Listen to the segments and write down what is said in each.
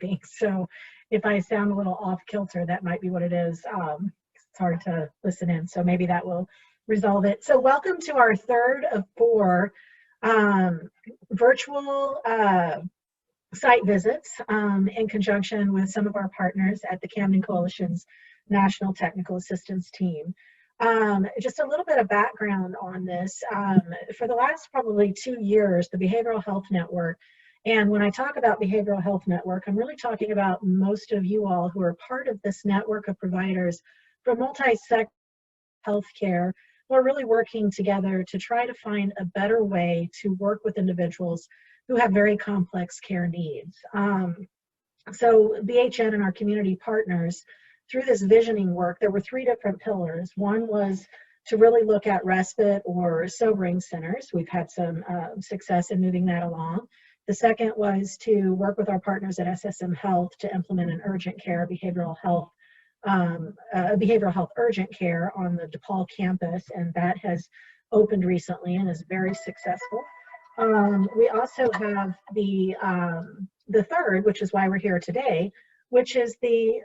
typing. So if I sound a little off kilter, that might be what it is. It's hard to listen in, so maybe that will resolve it. So welcome to our third of 4 virtual site visits in conjunction with some of our partners at the Camden Coalition's National Technical Assistance Team. Just a little bit of background on this. For the last probably 2 years, the Behavioral Health Network, and when I talk about Behavioral Health Network, I'm really talking about most of you all who are part of this network of providers for multi-sector healthcare, who are really working together to try to find a better way to work with individuals who have very complex care needs. So BHN and our community partners, through this visioning work, there were 3 different pillars. One was to really look at respite or sobering centers. We've had some success in moving that along. The second was to work with our partners at SSM Health to implement an urgent care behavioral health urgent care on the DePaul campus, and that has opened recently and is very successful. We also have the third, which is why we're here today, which is the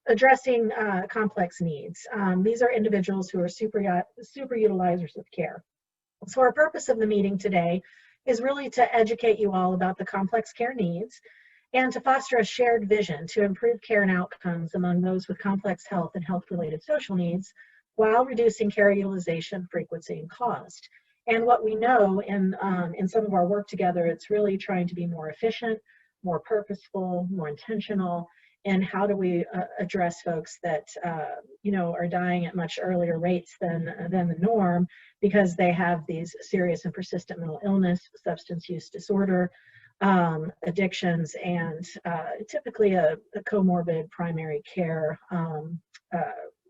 addressing complex needs. These are individuals who are super utilizers of care. So our purpose of the meeting today is really to educate you all about the complex care needs and to foster a shared vision to improve care and outcomes among those with complex health and health-related social needs while reducing care utilization, frequency, and cost. And what we know in some of our work together, it's really trying to be more efficient, more purposeful, more intentional, and how do we address folks that are dying at much earlier rates than the norm because they have these serious and persistent mental illness, substance use disorder, addictions, and typically a comorbid primary care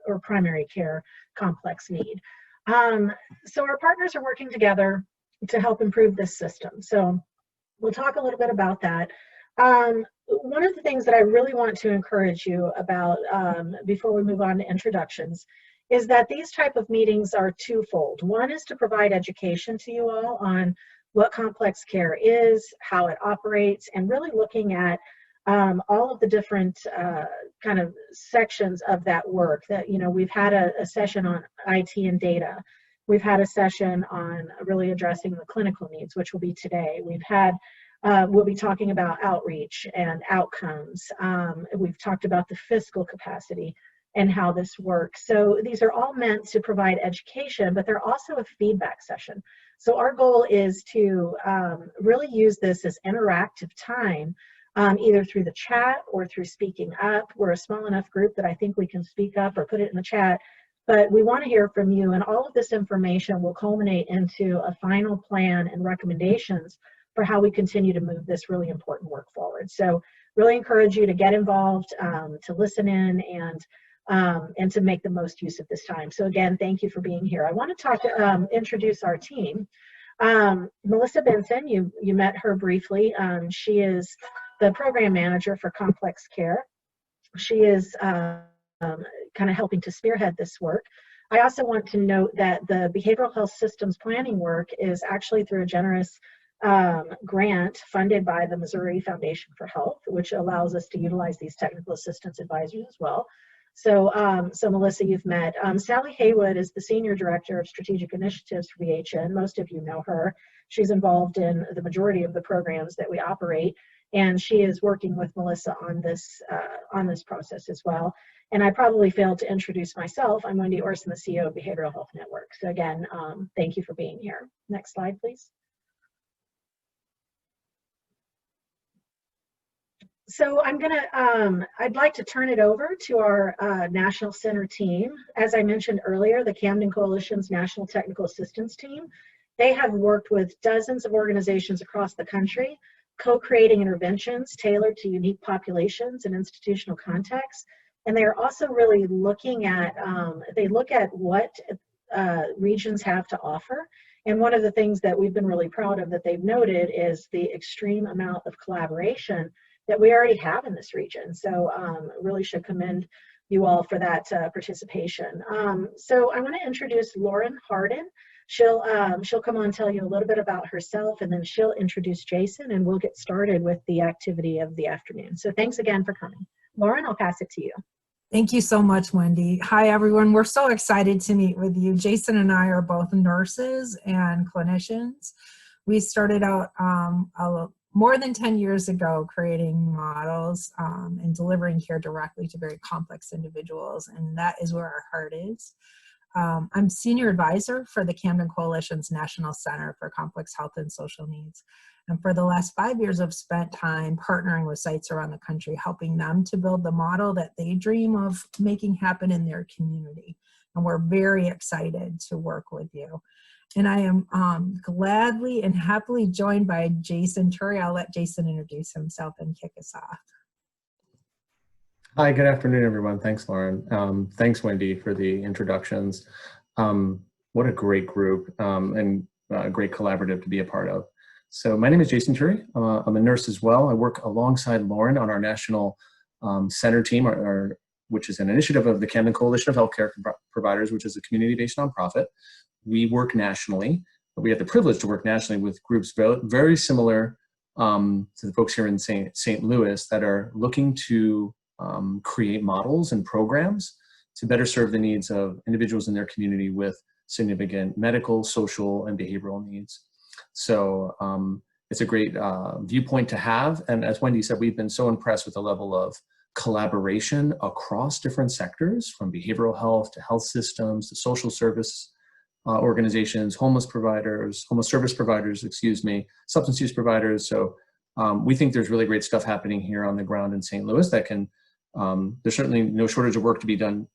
or primary care complex need. So our partners are working together to help improve this system. So we'll talk a little bit about that. One of the things that I really want to encourage you about before we move on to introductions is that these type of meetings are twofold. One is to provide education to you all on what complex care is, how it operates, and really looking at all of the different kind of sections of that work. That, we've had a session on IT and data. We've had a session on really addressing the clinical needs, which will be today. We'll be talking about outreach and outcomes. We've talked about the fiscal capacity and how this works. So these are all meant to provide education, but they're also a feedback session. So our goal is to really use this as interactive time, either through the chat or through speaking up. We're a small enough group that I think we can speak up or put it in the chat, but we want to hear from you, and all of this information will culminate into a final plan and recommendations for how we continue to move this really important work forward. So really encourage you to get involved, to listen in, and to make the most use of this time. So again, thank you for being here. I want to introduce our team. Melissa Benson, you met her briefly. She is the program manager for complex care. She is kind of helping to spearhead this work. I also want to note that the behavioral health systems planning work is actually through a generous grant funded by the Missouri Foundation for Health, which allows us to utilize these technical assistance advisors as well. So, Melissa, you've met. Sally Haywood is the Senior Director of Strategic Initiatives for BHN. Most of you know her. She's involved in the majority of the programs that we operate, and she is working with Melissa on this process as well. And I probably failed to introduce myself. I'm Wendy Orson, the CEO of Behavioral Health Network. So again, thank you for being here. Next slide, please. So I'd like to turn it over to our National Center team. As I mentioned earlier, the Camden Coalition's National Technical Assistance Team, they have worked with dozens of organizations across the country, co-creating interventions tailored to unique populations and institutional contexts. And they are also really looking at, they look at what regions have to offer. And one of the things that we've been really proud of that they've noted is the extreme amount of collaboration that we already have in this region. So really should commend you all for that participation. So I want to introduce Lauren Harden. She'll come on and tell you a little bit about herself, and then she'll introduce Jason, and we'll get started with the activity of the afternoon. So thanks again for coming. Lauren, I'll pass it to you. Thank you so much, Wendy. Hi, everyone. We're so excited to meet with you. Jason and I are both nurses and clinicians. We started out more than 10 years ago creating models and delivering care directly to very complex individuals, and that is where our heart is. I'm Senior Advisor for the Camden Coalition's National Center for Complex Health and Social Needs. And for the last 5 years, I've spent time partnering with sites around the country, helping them to build the model that they dream of making happen in their community. And we're very excited to work with you. And I am gladly and happily joined by Jason Turry. I'll let Jason introduce himself and kick us off. Hi, good afternoon, everyone. Thanks, Lauren. Thanks, Wendy, for the introductions. What a great group and a great collaborative to be a part of. So my name is Jason Turry. I'm a nurse as well. I work alongside Lauren on our national center team, which is an initiative of the Camden Coalition of Healthcare Providers, which is a community-based nonprofit. We work nationally. We have the privilege to work nationally with groups very similar to the folks here in St. Louis that are looking to create models and programs to better serve the needs of individuals in their community with significant medical, social, and behavioral needs. So it's a great viewpoint to have. And as Wendy said, we've been so impressed with the level of collaboration across different sectors, from behavioral health to health systems to social service organizations, homeless service providers, substance use providers. So we think there's really great stuff happening here on the ground in St. Louis that can, there's certainly no shortage of work to be done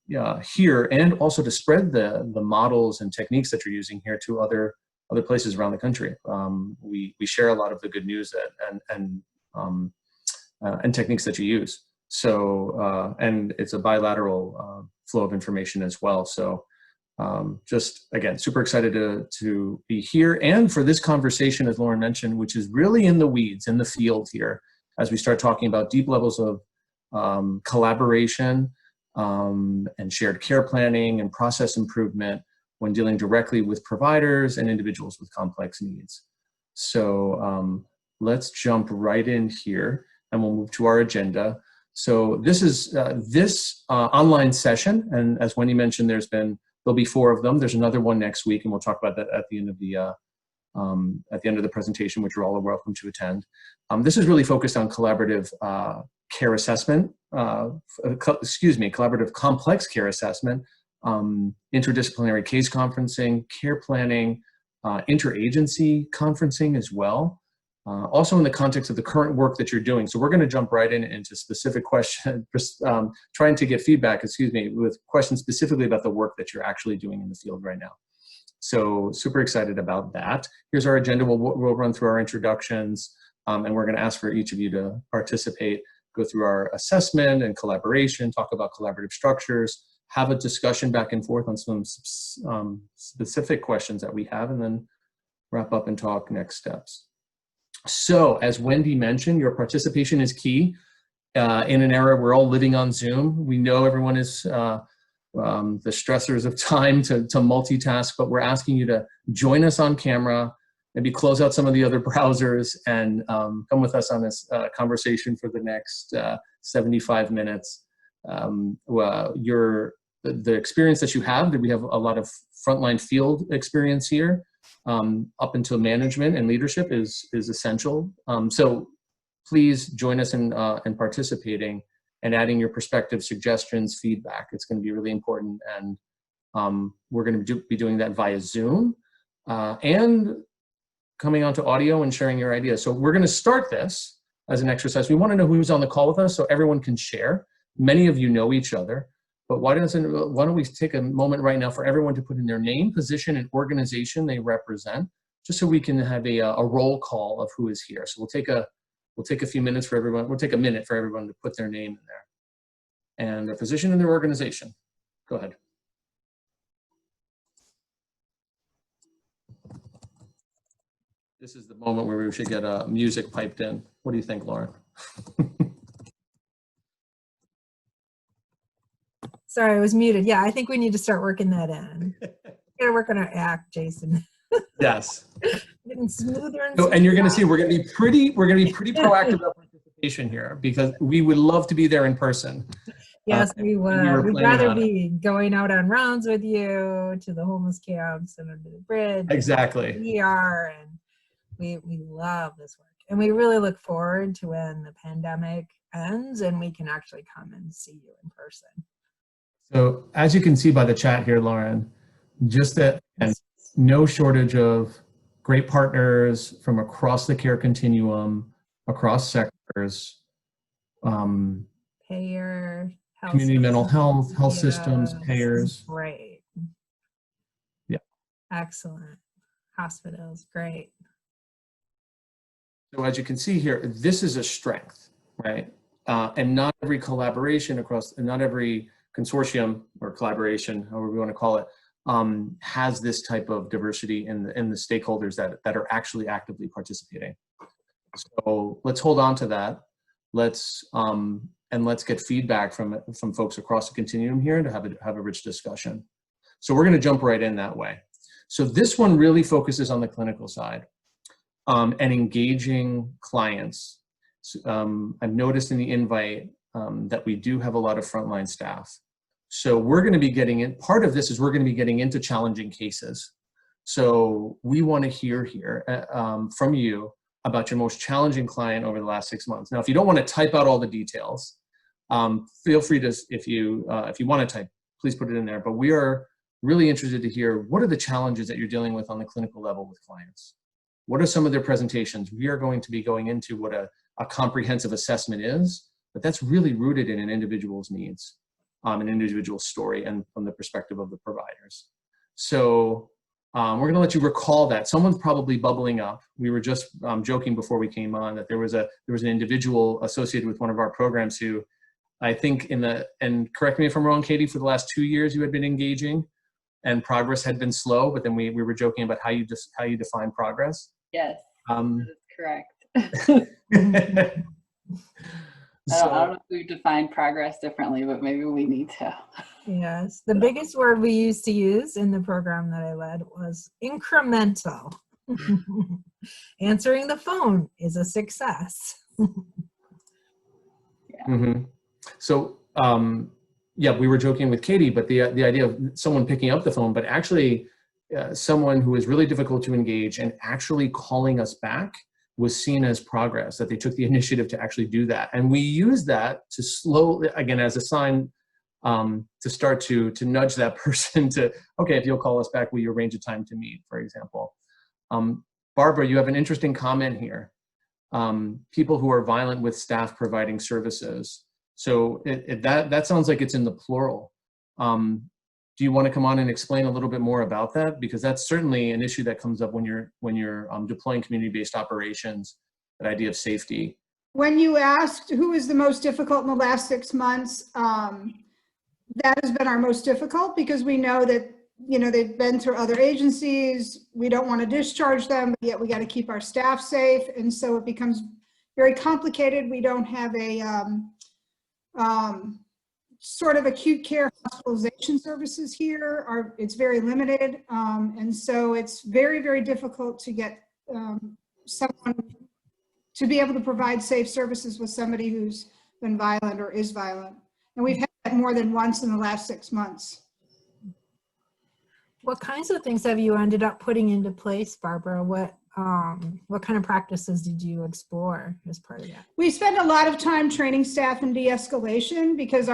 here, and also to spread the models and techniques that you're using here to other places around the country. We share a lot of the good news and techniques that you use. So, and it's a bilateral flow of information as well. So just again, super excited to be here and for this conversation, as Lauren mentioned, which is really in the weeds, in the field here, as we start talking about deep levels of collaboration and shared care planning and process improvement when dealing directly with providers and individuals with complex needs. So let's jump right in here and we'll move to our agenda. So this is this online session, and as Wendy mentioned, there'll be 4 of them. There's another one next week, and we'll talk about that at the end of the presentation, which you're all welcome to attend. This is really focused on collaborative care assessment, collaborative complex care assessment, interdisciplinary case conferencing, care planning, interagency conferencing as well. Also in the context of the current work that you're doing. So we're going to jump right into specific questions, trying to get feedback, with questions specifically about the work that you're actually doing in the field right now. So super excited about that. Here's our agenda. We'll run through our introductions, and we're going to ask for each of you to participate, go through our assessment and collaboration, talk about collaborative structures, have a discussion back and forth on some specific questions that we have, and then wrap up and talk next steps. So as Wendy mentioned, your participation is key in an era we're all living on Zoom. We know everyone is the stressors of time to multitask, but we're asking you to join us on camera, maybe close out some of the other browsers, and come with us on this conversation for the next 75 minutes. The experience that you have, that we have a lot of frontline field experience here, up until management and leadership is essential. So please join us in participating and adding your perspective, suggestions, feedback. It's going to be really important, and we're going to be doing that via Zoom and coming onto audio and sharing your ideas. So we're going to start this as an exercise. We want to know who's on the call with us so everyone can share. Many of you know each other. But why don't we take a moment right now for everyone to put in their name, position, and organization they represent, just so we can have a roll call of who is here. So we'll take a few minutes for everyone. We'll take a minute for everyone to put their name in there and their position and their organization. Go ahead. This is the moment where we should get music piped in. What do you think, Lauren? Sorry, I was muted. Yeah, I think we need to start working that in. Yeah, we're gonna act, Jason. Yes. Getting smoother and So, and you're going to smoother. see we're going to be pretty proactive about participation here because we would love to be there in person. Yes, we and we were would. We'd planning rather on it. be going out on rounds with you to the homeless camps and under the bridge. Exactly. We are, and we love this work. And we really look forward to when the pandemic ends and we can actually come and see you in person. So as you can see by the chat here, Lauren, just that, and no shortage of great partners from across the care continuum, across sectors, Payer, health community mental systems, health systems, yes, payers. great. Yeah. Excellent. Hospitals, great. So as you can see here, this is a strength, right? And not every collaboration across, and not every consortium or collaboration, however we want to call it, has this type of diversity in the stakeholders that are actually actively participating. So let's hold on to that. Let's get feedback from folks across the continuum here to have a rich discussion. So we're going to jump right in that way. So this one really focuses on the clinical side and engaging clients. I've noticed in the invite that we do have a lot of frontline staff. So we're going to be getting in, part of this is we're going to be getting into challenging cases. So we want to hear here from you about your most challenging client over the last 6 months. Now, if you don't want to type out all the details, feel free to, if you want to type, please put it in there. But we are really interested to hear what are the challenges that you're dealing with on the clinical level with clients. What are some of their presentations? We are going to be going into what a comprehensive assessment is, but that's really rooted in an individual's needs, an individual's story, and from the perspective of the providers. So we're going to let you recall that. Someone's probably bubbling up. We were just joking before we came on that there was an individual associated with one of our programs who I think and correct me if I'm wrong, Katie, for the last 2 years you had been engaging and progress had been slow, but then we were joking about how you define progress. Yes, that's correct. I don't know if we've defined progress differently, but maybe we need to. Yes, the biggest word we used to use in the program that I led was incremental. Answering the phone is a success. Yeah. Mm-hmm. So, yeah, we were joking with Katie, but the idea of someone picking up the phone, but actually someone who is really difficult to engage and actually calling us back was seen as progress, that they took the initiative to actually do that. And we use that to slowly, again, as a sign to start to nudge that person to, okay, if you'll call us back, will you arrange a time to meet, for example. Barbara, you have an interesting comment here. People who are violent with staff providing services. So that sounds like it's in the plural. Do you want to come on and explain a little bit more about that? Because that's certainly an issue that comes up when you're deploying community-based operations, that idea of safety. When you asked who is the most difficult in the last 6 months, that has been our most difficult because we know that, you know, they've been through other agencies. We don't want to discharge them, but yet we got to keep our staff safe. And so it becomes very complicated. We don't have a sort of acute care hospitalization services here. It's very limited. And so it's very, very difficult to get someone to be able to provide safe services with somebody who's been violent or is violent. And we've had that more than once in the last 6 months. What kinds of things have you ended up putting into place, Barbara? What kind of practices did you explore as part of that? We spend a lot of time training staff in de-escalation because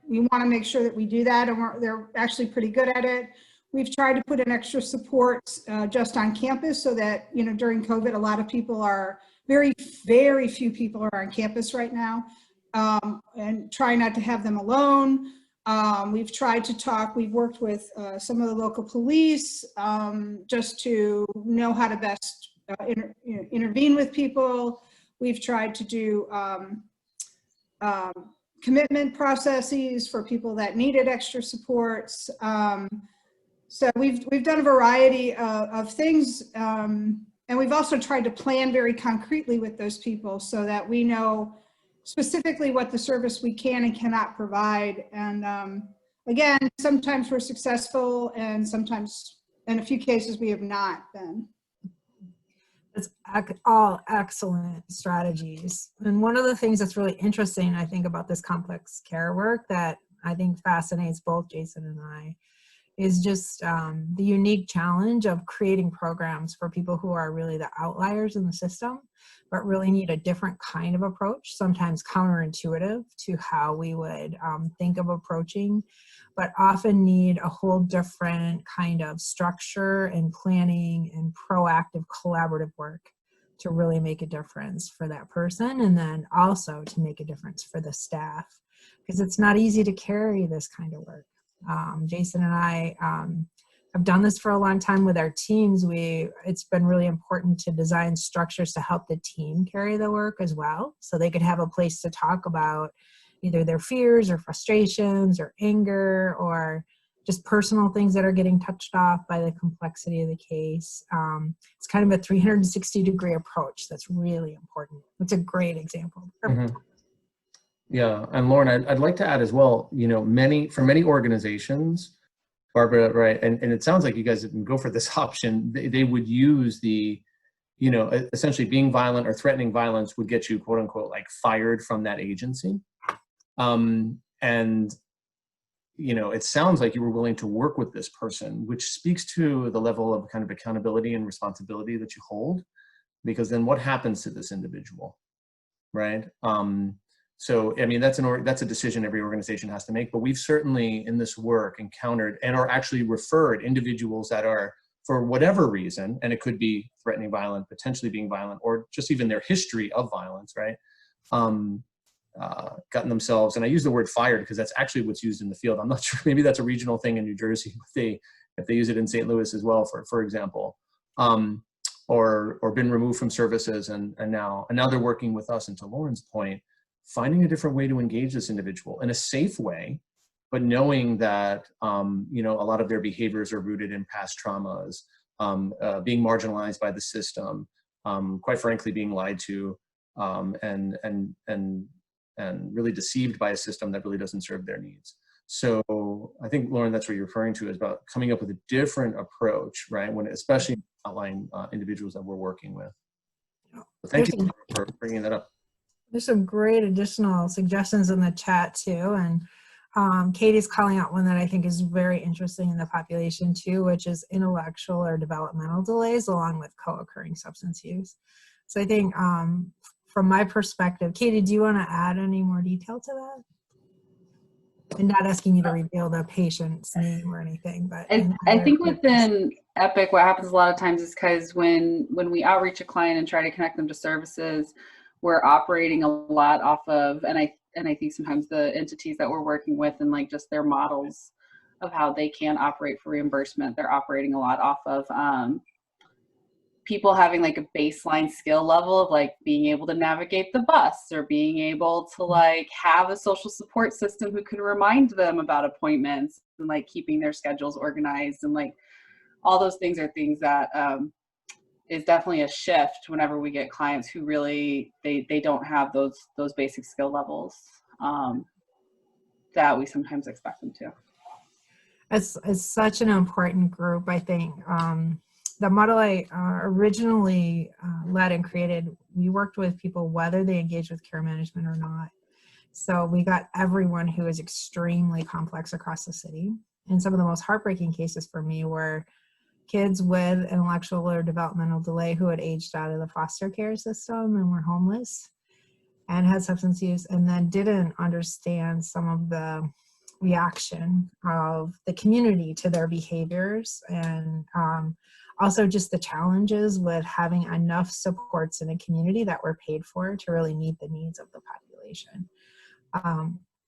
we want to make sure that we do that, and they're actually pretty good at it. We've tried to put in extra supports just on campus so that, you know, during COVID, a lot of people are, very, very few people are on campus right now, and try not to have them alone. We've tried to talk, we've worked with some of the local police just to know how to best intervene with people. We've tried to do commitment processes for people that needed extra supports. So we've done a variety of things, and we've also tried to plan very concretely with those people so that we know specifically what the service we can and cannot provide. And again, sometimes we're successful and sometimes in a few cases, we have not been. It's all excellent strategies. And one of the things that's really interesting, I think, about this complex care work that I think fascinates both Jason and I is just the unique challenge of creating programs for people who are really the outliers in the system, but really need a different kind of approach, sometimes counterintuitive to how we would think of approaching, but often need a whole different kind of structure and planning and proactive collaborative work to really make a difference for that person, and then also to make a difference for the staff, because it's not easy to carry this kind of work. Jason and I have done this for a long time with our teams. It's been really important to design structures to help the team carry the work as well, so they could have a place to talk about either their fears or frustrations or anger or just personal things that are getting touched off by the complexity of the case. It's kind of a 360-degree approach that's really important. It's a great example. Mm-hmm. Yeah, and Lauren, I'd like to add as well, you know, for many organizations, Barbara, right, and it sounds like you guys didn't go for this option, they would use the, you know, essentially being violent or threatening violence would get you, quote unquote, like fired from that agency. And, you know, it sounds like you were willing to work with this person, which speaks to the level of kind of accountability and responsibility that you hold, because then what happens to this individual, right? So, I mean, that's a decision every organization has to make, but we've certainly in this work encountered and are actually referred individuals that are, for whatever reason, and it could be threatening violent, potentially being violent, or just even their history of violence, right? Gotten themselves, and I use the word fired because that's actually what's used in the field. I'm not sure, maybe that's a regional thing in New Jersey, if they use it in St. Louis as well, for example, or been removed from services, and now they're working with us. And to Lauren's point, finding a different way to engage this individual in a safe way, but knowing that you know, a lot of their behaviors are rooted in past traumas, being marginalized by the system, quite frankly, being lied to, and really deceived by a system that really doesn't serve their needs. So I think, Lauren, that's what you're referring to, is about coming up with a different approach, right? When, especially outlying individuals that we're working with. So thank you for bringing that up. There's some great additional suggestions in the chat too. And Katie's calling out one that I think is very interesting in the population too, which is intellectual or developmental delays along with co-occurring substance use. So I think from my perspective, Katie, do you want to add any more detail to that? And not asking you to reveal the patient's name or anything, but I think within EPIC, what happens a lot of times is because when we outreach a client and try to connect them to services, we're operating a lot off of, and I think sometimes the entities that we're working with and like just their models of how they can operate for reimbursement, they're operating a lot off of people having like a baseline skill level of like being able to navigate the bus, or being able to like have a social support system who can remind them about appointments, and like keeping their schedules organized, and like all those things are things that is definitely a shift whenever we get clients who really they don't have those basic skill levels that we sometimes expect them to. It's such an important group, I think. The model I originally led and created, we worked with people whether they engaged with care management or not. So we got everyone who is extremely complex across the city. And some of the most heartbreaking cases for me were kids with intellectual or developmental delay who had aged out of the foster care system and were homeless and had substance use, and then didn't understand some of the reaction of the community to their behaviors, and also just the challenges with having enough supports in a community that were paid for to really meet the needs of the population.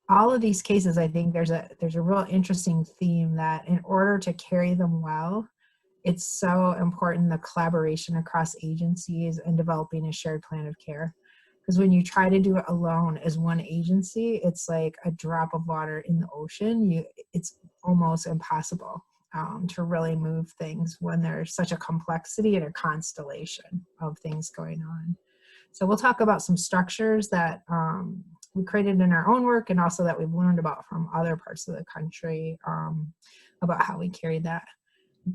All of these cases, I think there's a real interesting theme that in order to carry them well, it's so important the collaboration across agencies and developing a shared plan of care. Because when you try to do it alone as one agency, it's like a drop of water in the ocean. It's almost impossible to really move things when there's such a complexity and a constellation of things going on. So we'll talk about some structures that we created in our own work, and also that we've learned about from other parts of the country about how we carry that.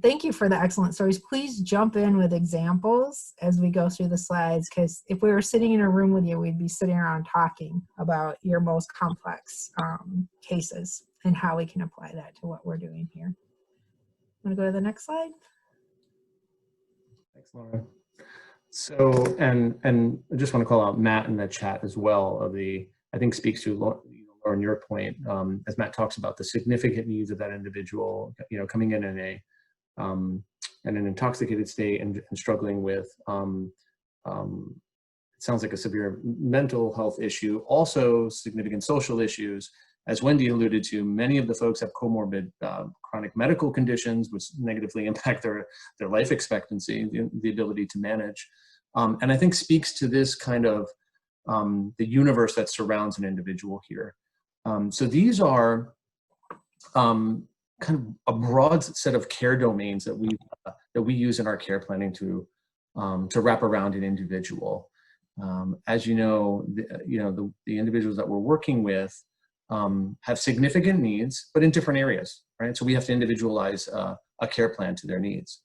thank you for the excellent stories. Please jump in with examples as we go through the slides, because if we were sitting in a room with you, we'd be sitting around talking about your most complex cases and how we can apply that to what we're doing here. Want to go to the next slide? Thanks, Laura. So, and I just want to call out Matt in the chat as well. I think speaks to Lauren, your point, as Matt talks about the significant needs of that individual, coming in an intoxicated state and struggling with, it sounds like a severe mental health issue, also significant social issues. As Wendy alluded to, many of the folks have comorbid chronic medical conditions, which negatively impact their life expectancy, the ability to manage. And I think speaks to this kind of the universe that surrounds an individual here. So these are kind of a broad set of care domains that we use in our care planning to wrap around an individual. As you know, the individuals that we're working with have significant needs, but in different areas, right? So we have to individualize a care plan to their needs,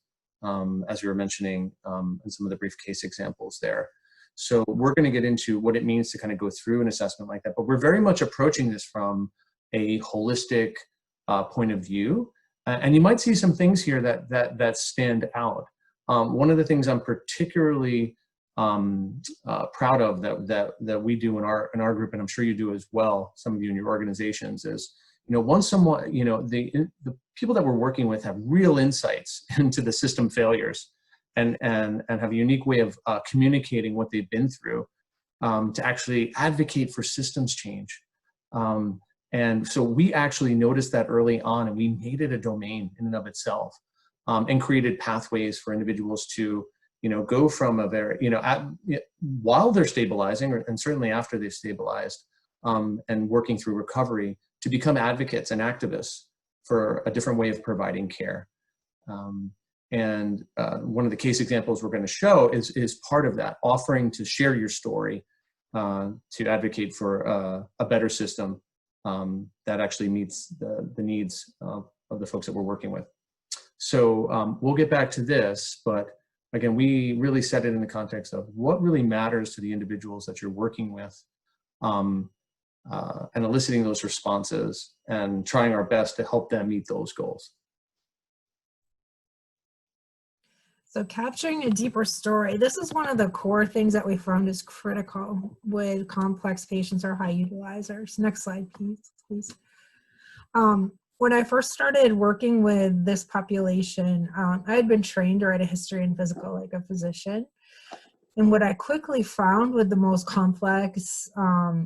as we were mentioning in some of the brief case examples there. So we're going to get into what it means to kind of go through an assessment like that, but we're very much approaching this from a holistic point of view. And you might see some things here that stand out. One of the things I'm particularly proud of that we do in our group, and I'm sure you do as well, some of you in your organizations, is once someone, the people that we're working with have real insights into the system failures and have a unique way of communicating what they've been through to actually advocate for systems change. And so we actually noticed that early on, and we made it a domain in and of itself, and created pathways for individuals to go from a very, while they're stabilizing, and certainly after they've stabilized, and working through recovery, to become advocates and activists for a different way of providing care. And one of the case examples we're going to show is part of that, offering to share your story to advocate for a better system that actually meets the needs of the folks that we're working with. So we'll get back to this, but again, we really set it in the context of what really matters to the individuals that you're working with, and eliciting those responses and trying our best to help them meet those goals. So capturing a deeper story, this is one of the core things that we found is critical with complex patients or high utilizers. Next slide, please. When I first started working with this population, I had been trained to write a history and physical like a physician. And what I quickly found with the most complex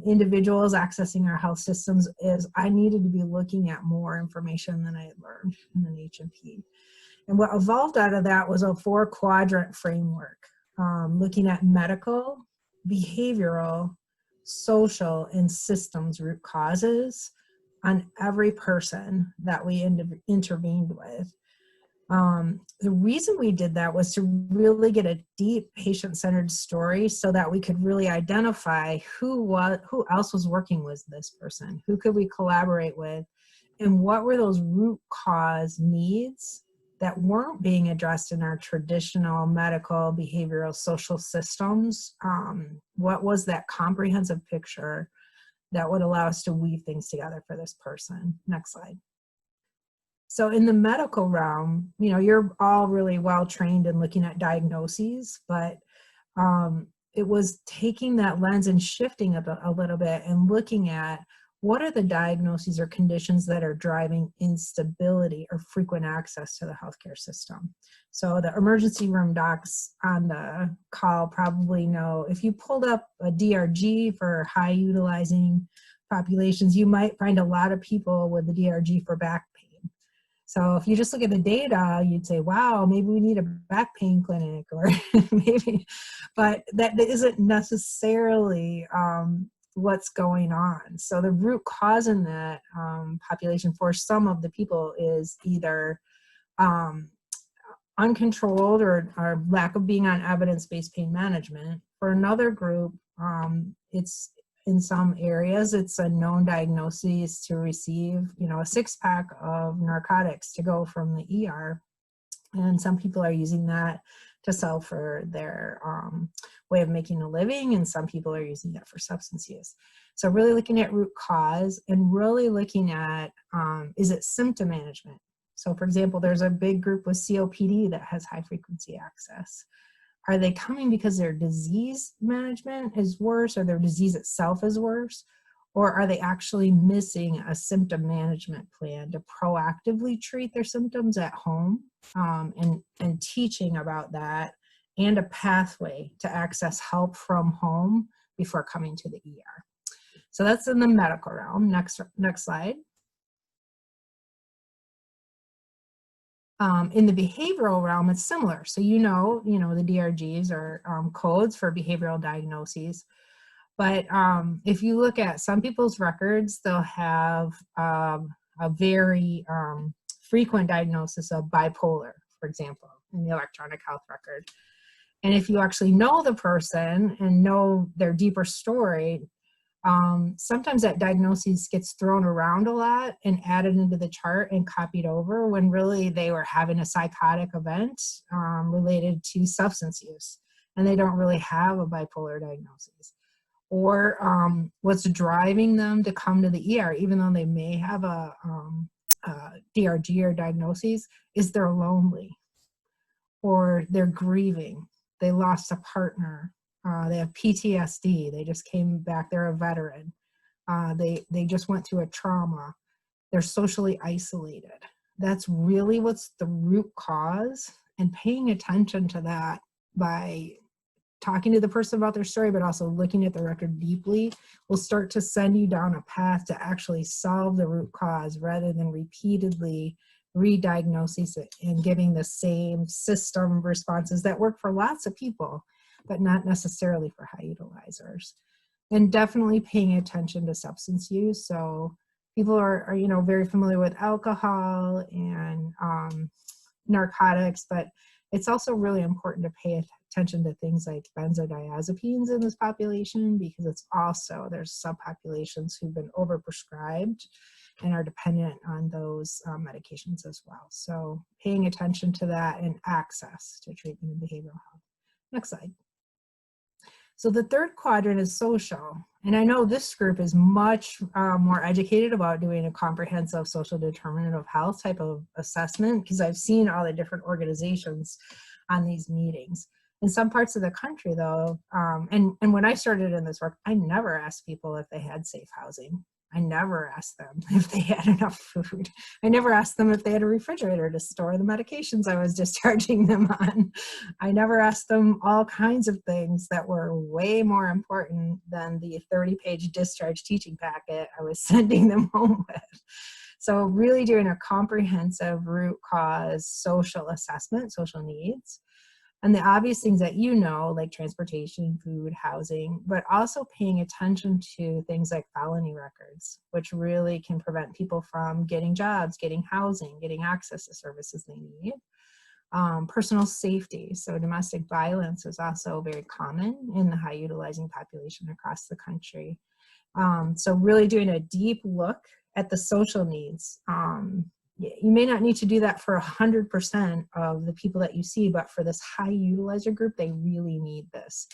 individuals accessing our health systems is I needed to be looking at more information than I had learned in an H&P. And what evolved out of that was a 4-quadrant framework, looking at medical, behavioral, social, and systems root causes on every person that we intervened with. The reason we did that was to really get a deep patient-centered story so that we could really identify who else was working with this person, who could we collaborate with, and what were those root cause needs that weren't being addressed in our traditional medical, behavioral, social systems. What was that comprehensive picture that would allow us to weave things together for this person? Next slide. So in the medical realm, you're all really well trained in looking at diagnoses, but it was taking that lens and shifting a little bit and looking at what are the diagnoses or conditions that are driving instability or frequent access to the healthcare system. So the emergency room docs on the call probably know if you pulled up a DRG for high utilizing populations, you might find a lot of people with the DRG for back pain. So if you just look at the data, you'd say, wow, maybe we need a back pain clinic, or maybe, but that isn't necessarily what's going on. So the root cause in that population for some of the people is either uncontrolled or lack of being on evidence-based pain management. For another group, it's in some areas, it's a known diagnosis to receive, a 6-pack of narcotics to go from the ER And some people are using that to sell for their way of making a living, and some people are using it for substance use. So really looking at root cause and really looking at, is it symptom management? So for example, there's a big group with COPD that has high frequency access. Are they coming because their disease management is worse or their disease itself is worse? Or are they actually missing a symptom management plan to proactively treat their symptoms at home, and teaching about that, and a pathway to access help from home before coming to the ER? So that's in the medical realm. Next slide. In the behavioral realm, it's similar. So the DRGs are codes for behavioral diagnoses. But if you look at some people's records, they'll have a very frequent diagnosis of bipolar, for example, in the electronic health record. And if you actually know the person and know their deeper story, sometimes that diagnosis gets thrown around a lot and added into the chart and copied over when really they were having a psychotic event related to substance use, and they don't really have a bipolar diagnosis. Or what's driving them to come to the ER, even though they may have a DRG or diagnosis, is they're lonely, or they're grieving, they lost a partner, they have PTSD, they just came back, they're a veteran, they just went through a trauma, they're socially isolated. That's really what's the root cause, and paying attention to that by talking to the person about their story, but also looking at the record deeply, will start to send you down a path to actually solve the root cause rather than repeatedly re-diagnosing it and giving the same system responses that work for lots of people, but not necessarily for high utilizers. And definitely paying attention to substance use. So people are very familiar with alcohol and narcotics, but it's also really important to pay attention to things like benzodiazepines in this population, because there's subpopulations who've been overprescribed and are dependent on those medications as well. So paying attention to that and access to treatment and behavioral health. Next slide. So the third quadrant is social. And I know this group is much more educated about doing a comprehensive social determinant of health type of assessment, because I've seen all the different organizations on these meetings. In some parts of the country though, and when I started in this work, I never asked people if they had safe housing. I never asked them if they had enough food. I never asked them if they had a refrigerator to store the medications I was discharging them on. I never asked them all kinds of things that were way more important than the 30-page discharge teaching packet I was sending them home with. So really doing a comprehensive root cause social assessment, social needs. And the obvious things that like transportation, food, housing, but also paying attention to things like felony records, which really can prevent people from getting jobs, getting housing, getting access to services they need. Personal safety, so domestic violence is also very common in the high utilizing population across the country. So really doing a deep look at the social needs. You may not need to do that for 100% of the people that you see, but for this high utilizer group, they really need this.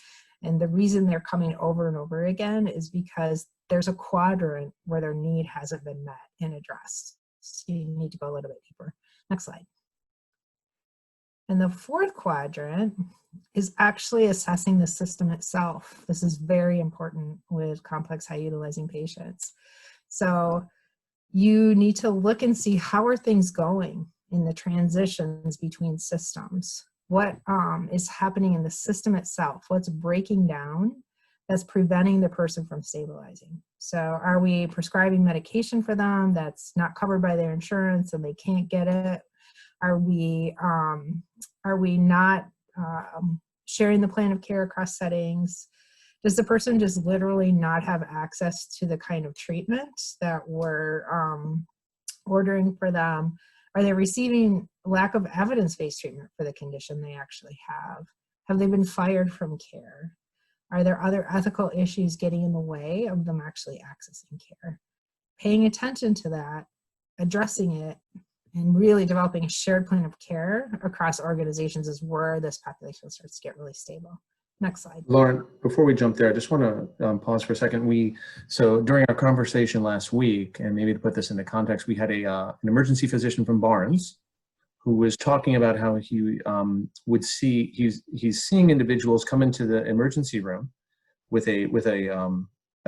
And the reason they're coming over and over again is because there's a quadrant where their need hasn't been met and addressed. So you need to go a little bit deeper. Next slide. And the fourth quadrant is actually assessing the system itself. This is very important with complex high utilizing patients. So you need to look and see, how are things going in the transitions between systems? What is happening in the system itself? What's breaking down that's preventing the person from stabilizing? So are we prescribing medication for them that's not covered by their insurance and they can't get it? Are we not sharing the plan of care across settings? Does the person just literally not have access to the kind of treatment that we're ordering for them? Are they receiving lack of evidence-based treatment for the condition they actually have? Have they been fired from care? Are there other ethical issues getting in the way of them actually accessing care? Paying attention to that, addressing it, And really developing a shared plan of care across organizations is where this population starts to get really stable. Next slide. Lauren, before we jump there, I just want to pause for a second. So during our conversation last week, and maybe to put this into context, we had an emergency physician from Barnes who was talking about how he would see, he's seeing individuals come into the emergency room with a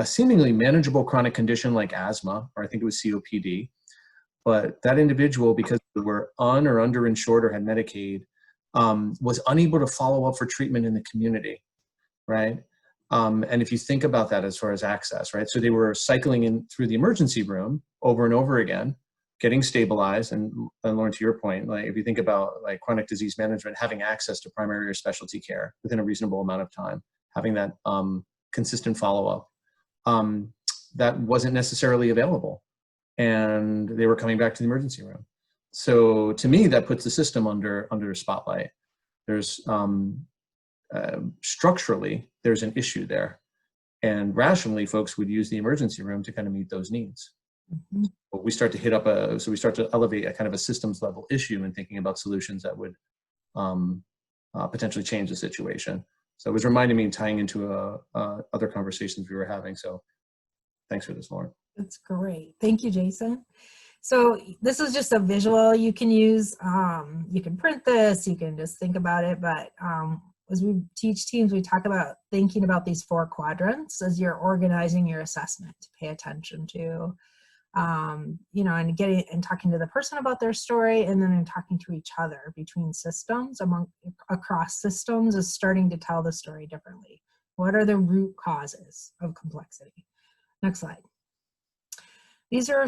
seemingly manageable chronic condition like asthma, or I think it was COPD. But that individual, because they were or underinsured or had Medicaid, was unable to follow up for treatment in the community, right? And if you think about that as far as access, right? So they were cycling in through the emergency room over and over again, getting stabilized. And Lauren, to your point, like if you think about like chronic disease management, having access to primary or specialty care within a reasonable amount of time, having that consistent follow-up, that wasn't necessarily available. And they were coming back to the emergency room. So to me, that puts the system under a spotlight. There's structurally, there's an issue there. And rationally, folks would use the emergency room to kind of meet those needs. Mm-hmm. But we start to hit up so we start to elevate a kind of a systems level issue and thinking about solutions that would potentially change the situation. So it was reminding me and tying into other conversations we were having. So thanks for this, Lauren. That's great. Thank you, Jason. So this is just a visual you can use. You can print this, you can just think about it, but as we teach teams, we talk about thinking about these 4 quadrants as you're organizing your assessment to pay attention to, you know, and talking to the person about their story, and then in talking to each other between systems, across systems, is starting to tell the story differently. What are the root causes of complexity? Next slide. These are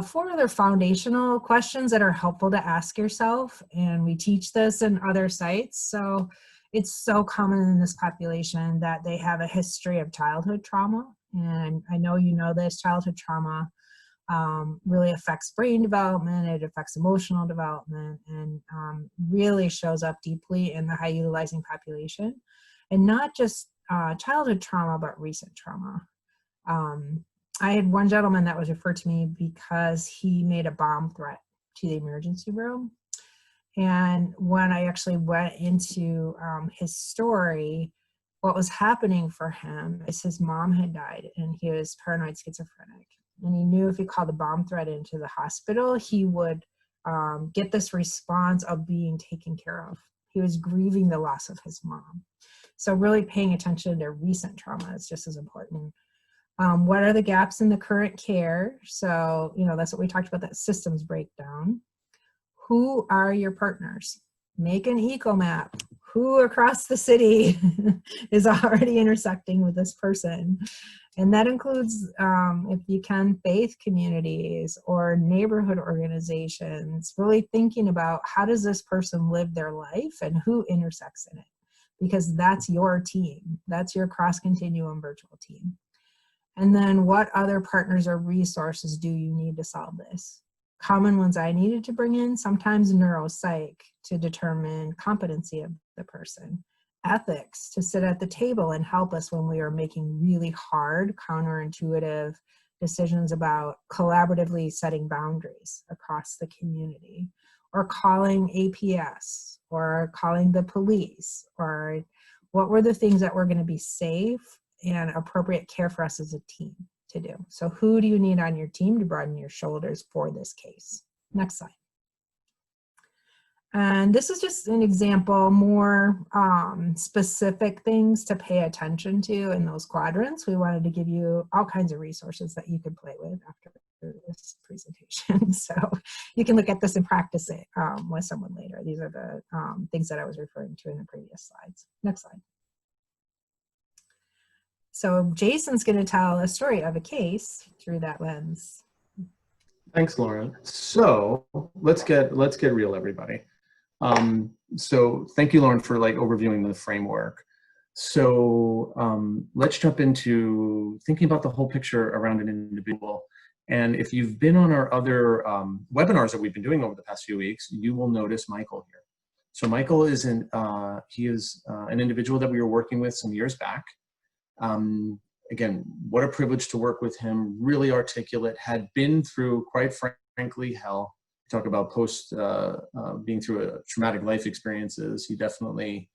4 other foundational questions that are helpful to ask yourself, and we teach this in other sites. So it's so common in this population that they have a history of childhood trauma, and I know you know this. Childhood trauma really affects brain development, it affects emotional development, and really shows up deeply in the high utilizing population. And not just childhood trauma, but recent trauma. I had one gentleman that was referred to me because he made a bomb threat to the emergency room. And when I actually went into his story, what was happening for him is his mom had died and he was paranoid schizophrenic. And he knew if he called the bomb threat into the hospital, he would get this response of being taken care of. He was grieving the loss of his mom. So really paying attention to recent trauma is just as important. What are the gaps in the current care? So, you know, that's what we talked about, that systems breakdown. Who are your partners? Make an eco map. Who across the city is already intersecting with this person? And that includes, if you can, faith communities or neighborhood organizations, really thinking about how does this person live their life and who intersects in it? Because that's your team. That's your cross-continuum virtual team. And then what other partners or resources do you need to solve this? Common ones I needed to bring in, sometimes neuropsych to determine competency of the person. Ethics to sit at the table and help us when we are making really hard, counterintuitive decisions about collaboratively setting boundaries across the community. Or calling APS, or calling the police, or what were the things that were going to be safe and appropriate care for us as a team to do. So who do you need on your team to broaden your shoulders for this case? Next slide. And this is just an example, more specific things to pay attention to in those quadrants. We wanted to give you all kinds of resources that you could play with after this presentation. So you can look at this and practice it with someone later. These are the things that I was referring to in the previous slides. Next slide. So Jason's going to tell a story of a case through that lens. Thanks, Lauren. So let's get real, everybody. So thank you, Lauren, for like overviewing the framework. So let's jump into thinking about the whole picture around an individual. And if you've been on our other webinars that we've been doing over the past few weeks, you will notice Michael here. So Michael is an individual that we were working with some years back. Again, what a privilege to work with him, really articulate, had been through, quite frankly, hell. talk about post being through a traumatic life experiences, he definitely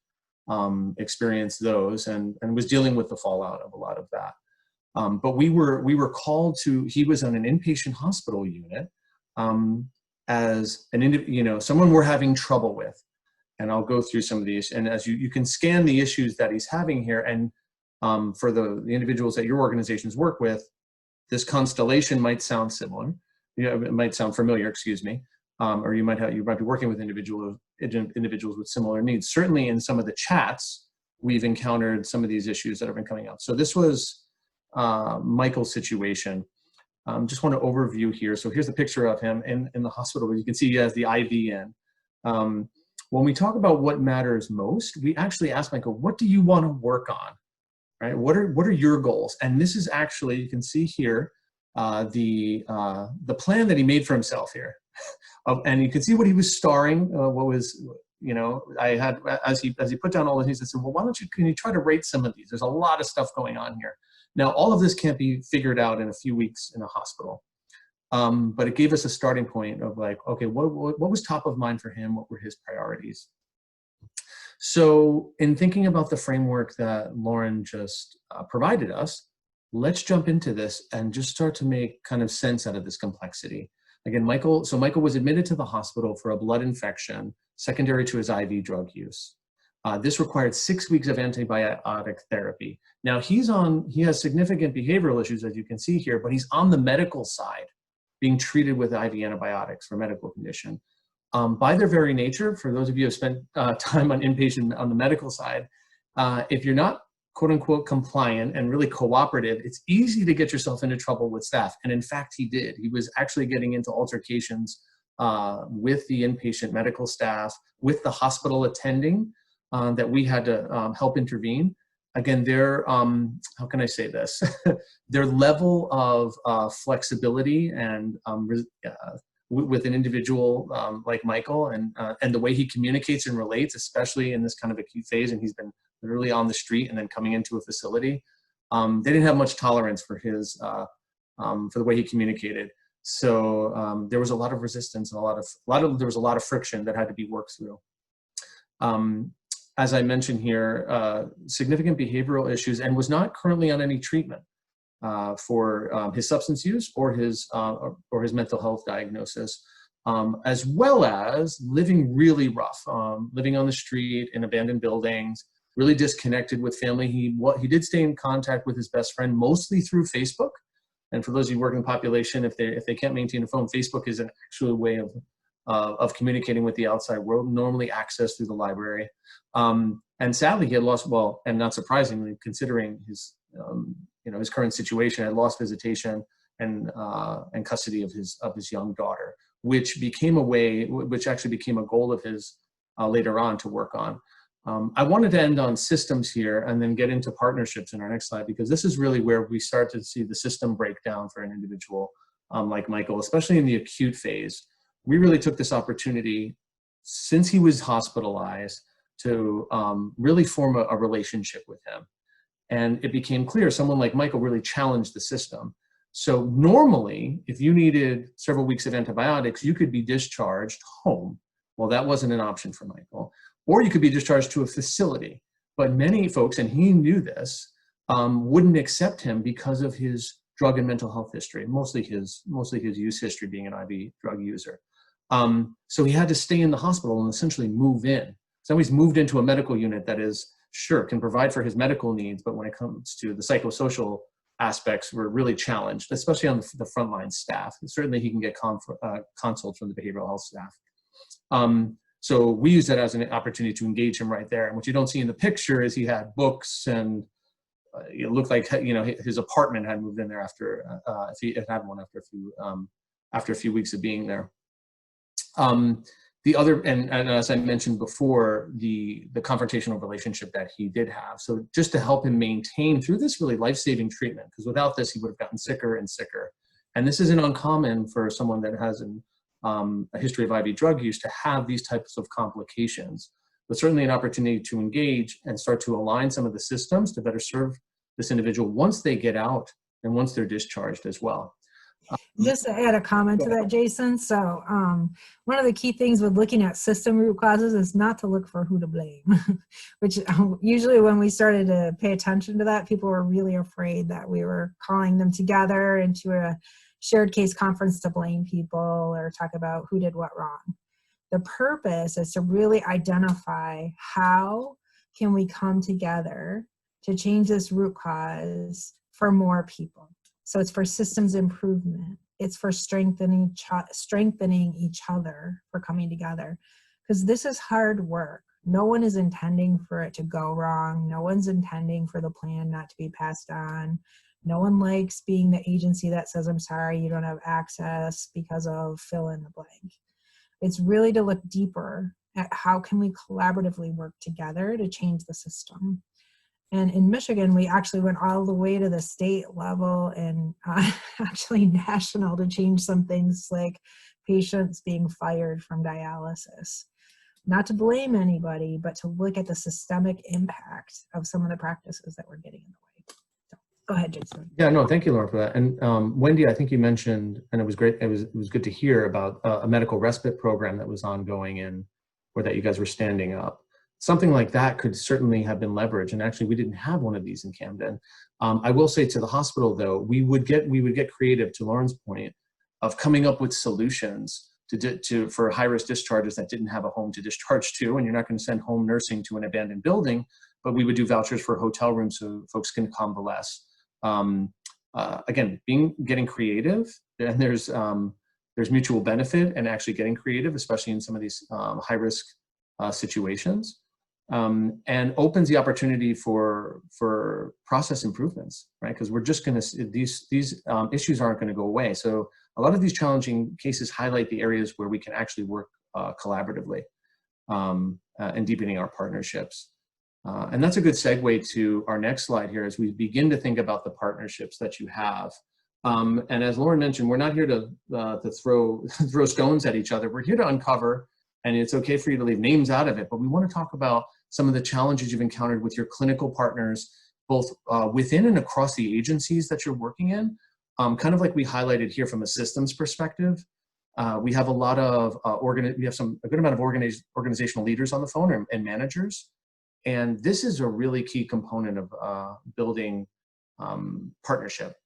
experienced those and was dealing with the fallout of a lot of that. But we were called to, he was on an inpatient hospital unit as someone we're having trouble with. And I'll go through some of these. And as you can scan the issues that he's having here, and for the individuals that your organizations work with, this constellation might sound similar. It might sound familiar, excuse me. Or you might be working with individuals with similar needs. Certainly in some of the chats, we've encountered some of these issues that have been coming up. So this was Michael's situation. Just want to overview here. So here's the picture of him in the hospital. You can see he has the IV in. When we talk about what matters most, we actually ask Michael, what do you want to work on? Right? What are your goals? And this is actually, you can see here, the plan that he made for himself here. And you can see what he was starring, what was, I had, as he put down all the things, I said, well, can you try to rate some of these? There's a lot of stuff going on here. Now, all of this can't be figured out in a few weeks in a hospital. But it gave us a starting point of like, okay, what was top of mind for him? What were his priorities? So in thinking about the framework that Lauren just provided us, let's jump into this and just start to make kind of sense out of this complexity. Again, Michael was admitted to the hospital for a blood infection secondary to his IV drug use. This required 6 weeks of antibiotic therapy. Now he has significant behavioral issues, as you can see here, but he's on the medical side, being treated with IV antibiotics for medical condition. By their very nature, for those of you who have spent time on inpatient on the medical side, if you're not quote unquote compliant and really cooperative, it's easy to get yourself into trouble with staff. And in fact, he did. He was actually getting into altercations with the inpatient medical staff, with the hospital attending that we had to help intervene. Again, their, how can I say this? Their level of flexibility and with an individual like Michael and the way he communicates and relates, especially in this kind of acute phase, and he's been literally on the street and then coming into a facility, they didn't have much tolerance for his, for the way he communicated. So there was a lot of resistance and there was a lot of friction that had to be worked through. As I mentioned here, significant behavioral issues and was not currently on any treatment for his substance use or his mental health diagnosis, as well as living really rough, living on the street in abandoned buildings, really disconnected with family. He did stay in contact with his best friend, mostly through Facebook. And for those of you working in the population, if they can't maintain a phone, Facebook is an actual way of communicating with the outside world, normally accessed through the library. And sadly, he had lost, well, and not surprisingly, considering his, his current situation, had lost visitation and custody of his young daughter, which actually became a goal of his later on to work on. I wanted to end on systems here and then get into partnerships in our next slide, because this is really where we start to see the system break down for an individual like Michael, especially in the acute phase. We really took this opportunity, since he was hospitalized, to really form a relationship with him. And it became clear someone like Michael really challenged the system. So normally, if you needed several weeks of antibiotics, you could be discharged home. Well, that wasn't an option for Michael. Or you could be discharged to a facility. But many folks, and he knew this, wouldn't accept him because of his drug and mental health history, mostly his use history, being an IV drug user. So he had to stay in the hospital and essentially move in. So he's moved into a medical unit that can provide for his medical needs, but when it comes to the psychosocial aspects, we're really challenged, especially on the frontline staff. And certainly he can get consults from the behavioral health staff. So we used that as an opportunity to engage him right there. And what you don't see in the picture is he had books, and it looked like his apartment had moved in there after if he had one after a few weeks of being there. The other, and as I mentioned before, the confrontational relationship that he did have. So just to help him maintain through this really life-saving treatment, because without this, he would have gotten sicker and sicker. And this isn't uncommon for someone that has a history of IV drug use to have these types of complications, but certainly an opportunity to engage and start to align some of the systems to better serve this individual once they get out and once they're discharged as well. Just to add a comment to that, Jason. So one of the key things with looking at system root causes is not to look for who to blame, which usually when we started to pay attention to that, people were really afraid that we were calling them together into a shared case conference to blame people or talk about who did what wrong. The purpose is to really identify how can we come together to change this root cause for more people. So it's for systems improvement. It's for strengthening each other for coming together. Because this is hard work. No one is intending for it to go wrong. No one's intending for the plan not to be passed on. No one likes being the agency that says, I'm sorry, you don't have access because of fill in the blank. It's really to look deeper at how can we collaboratively work together to change the system. And in Michigan, we actually went all the way to the state level and actually national to change some things like patients being fired from dialysis. Not to blame anybody, but to look at the systemic impact of some of the practices that were getting in the way. So, go ahead, Jason. Yeah, no, thank you, Laura, for that. And Wendy, I think you mentioned, and it was great, it was good to hear about a medical respite program that was ongoing or that you guys were standing up. Something like that could certainly have been leveraged. And actually, we didn't have one of these in Camden. I will say to the hospital, though, we would get creative, to Lauren's point, of coming up with solutions for high-risk discharges that didn't have a home to discharge to. And you're not going to send home nursing to an abandoned building, but we would do vouchers for hotel rooms so folks can convalesce. Again, getting creative, and there's mutual benefit and actually getting creative, especially in some of these high-risk situations. And opens the opportunity for process improvements, right? Because we're just going to, these issues aren't going to go away. So a lot of these challenging cases highlight the areas where we can actually work collaboratively and deepening our partnerships. And that's a good segue to our next slide here as we begin to think about the partnerships that you have. And as Lauren mentioned, we're not here to throw stones at each other. We're here to uncover, and it's okay for you to leave names out of it, but we want to talk about some of the challenges you've encountered with your clinical partners, both within and across the agencies that you're working in. Kind of like we highlighted here from a systems perspective, we have a lot of, a good amount of organizational leaders on the phone and managers. And this is a really key component of building partnership.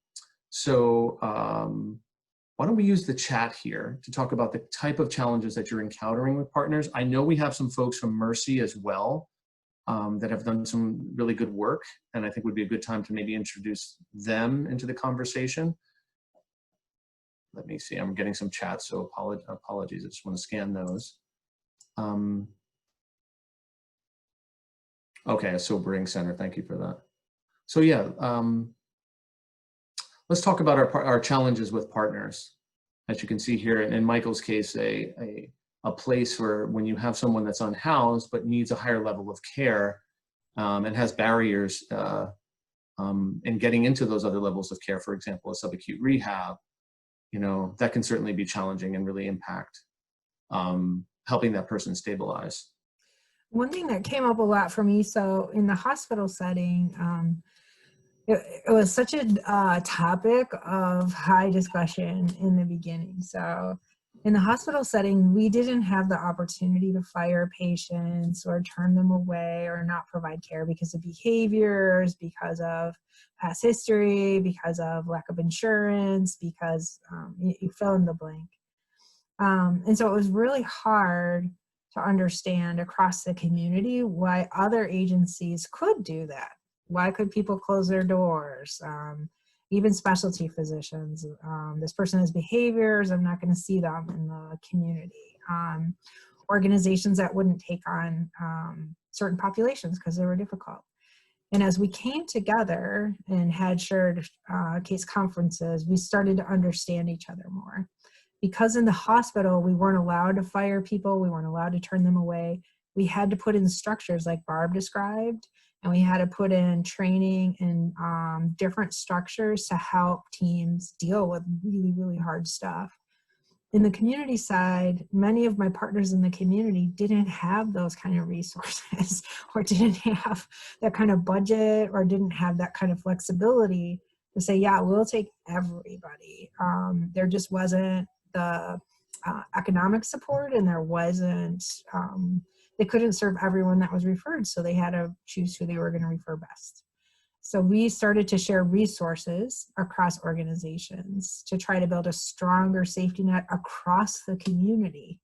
So why don't we use the chat here to talk about the type of challenges that you're encountering with partners. I know we have some folks from Mercy as well that have done some really good work, and I think would be a good time to maybe introduce them into the conversation. Let me see, I'm getting some chats, so apologies, I just want to scan those. Okay, Sobering Center, thank you for that. So yeah, let's talk about our challenges with partners. As you can see here, in Michael's case, a place where when you have someone that's unhoused but needs a higher level of care and has barriers in getting into those other levels of care, for example, a subacute rehab, you know, that can certainly be challenging and really impact helping that person stabilize. One thing that came up a lot for me, so in the hospital setting, it was such a topic of high discussion in the beginning. So in the hospital setting, we didn't have the opportunity to fire patients or turn them away or not provide care because of behaviors, because of past history, because of lack of insurance, because you fill in the blank. And so it was really hard to understand across the community why other agencies could do that. Why could people close their doors? Even specialty physicians, this person has behaviors, I'm not going to see them in the community. Organizations that wouldn't take on certain populations because they were difficult. And as we came together and had shared case conferences, we started to understand each other more. Because in the hospital, we weren't allowed to fire people, we weren't allowed to turn them away. We had to put in structures like Barb described, and we had to put in training and different structures to help teams deal with really, really hard stuff. In the community side, many of my partners in the community didn't have those kind of resources or didn't have that kind of budget or didn't have that kind of flexibility to say, yeah, we'll take everybody. There just wasn't the economic support, and there wasn't, they couldn't serve everyone that was referred, so they had to choose who they were going to refer best. So we started to share resources across organizations to try to build a stronger safety net across the community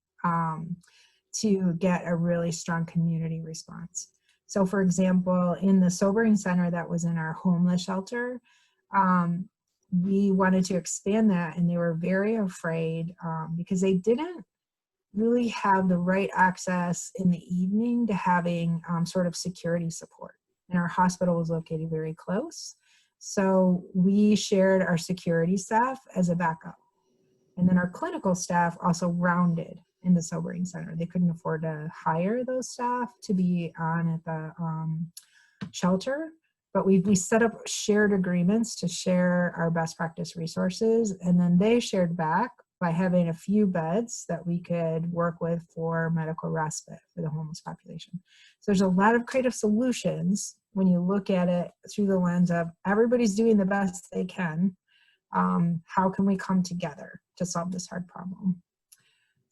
to get a really strong community response. So for example, in the sobering center that was in our homeless shelter, we wanted to expand that, and they were very afraid because they didn't really have the right access in the evening to having sort of security support. And our hospital was located very close. So we shared our security staff as a backup. And then our clinical staff also rounded in the sobering center. They couldn't afford to hire those staff to be on at the shelter, but we set up shared agreements to share our best practice resources, and then they shared back by having a few beds that we could work with for medical respite for the homeless population. So there's a lot of creative solutions when you look at it through the lens of everybody's doing the best they can. How can we come together to solve this hard problem?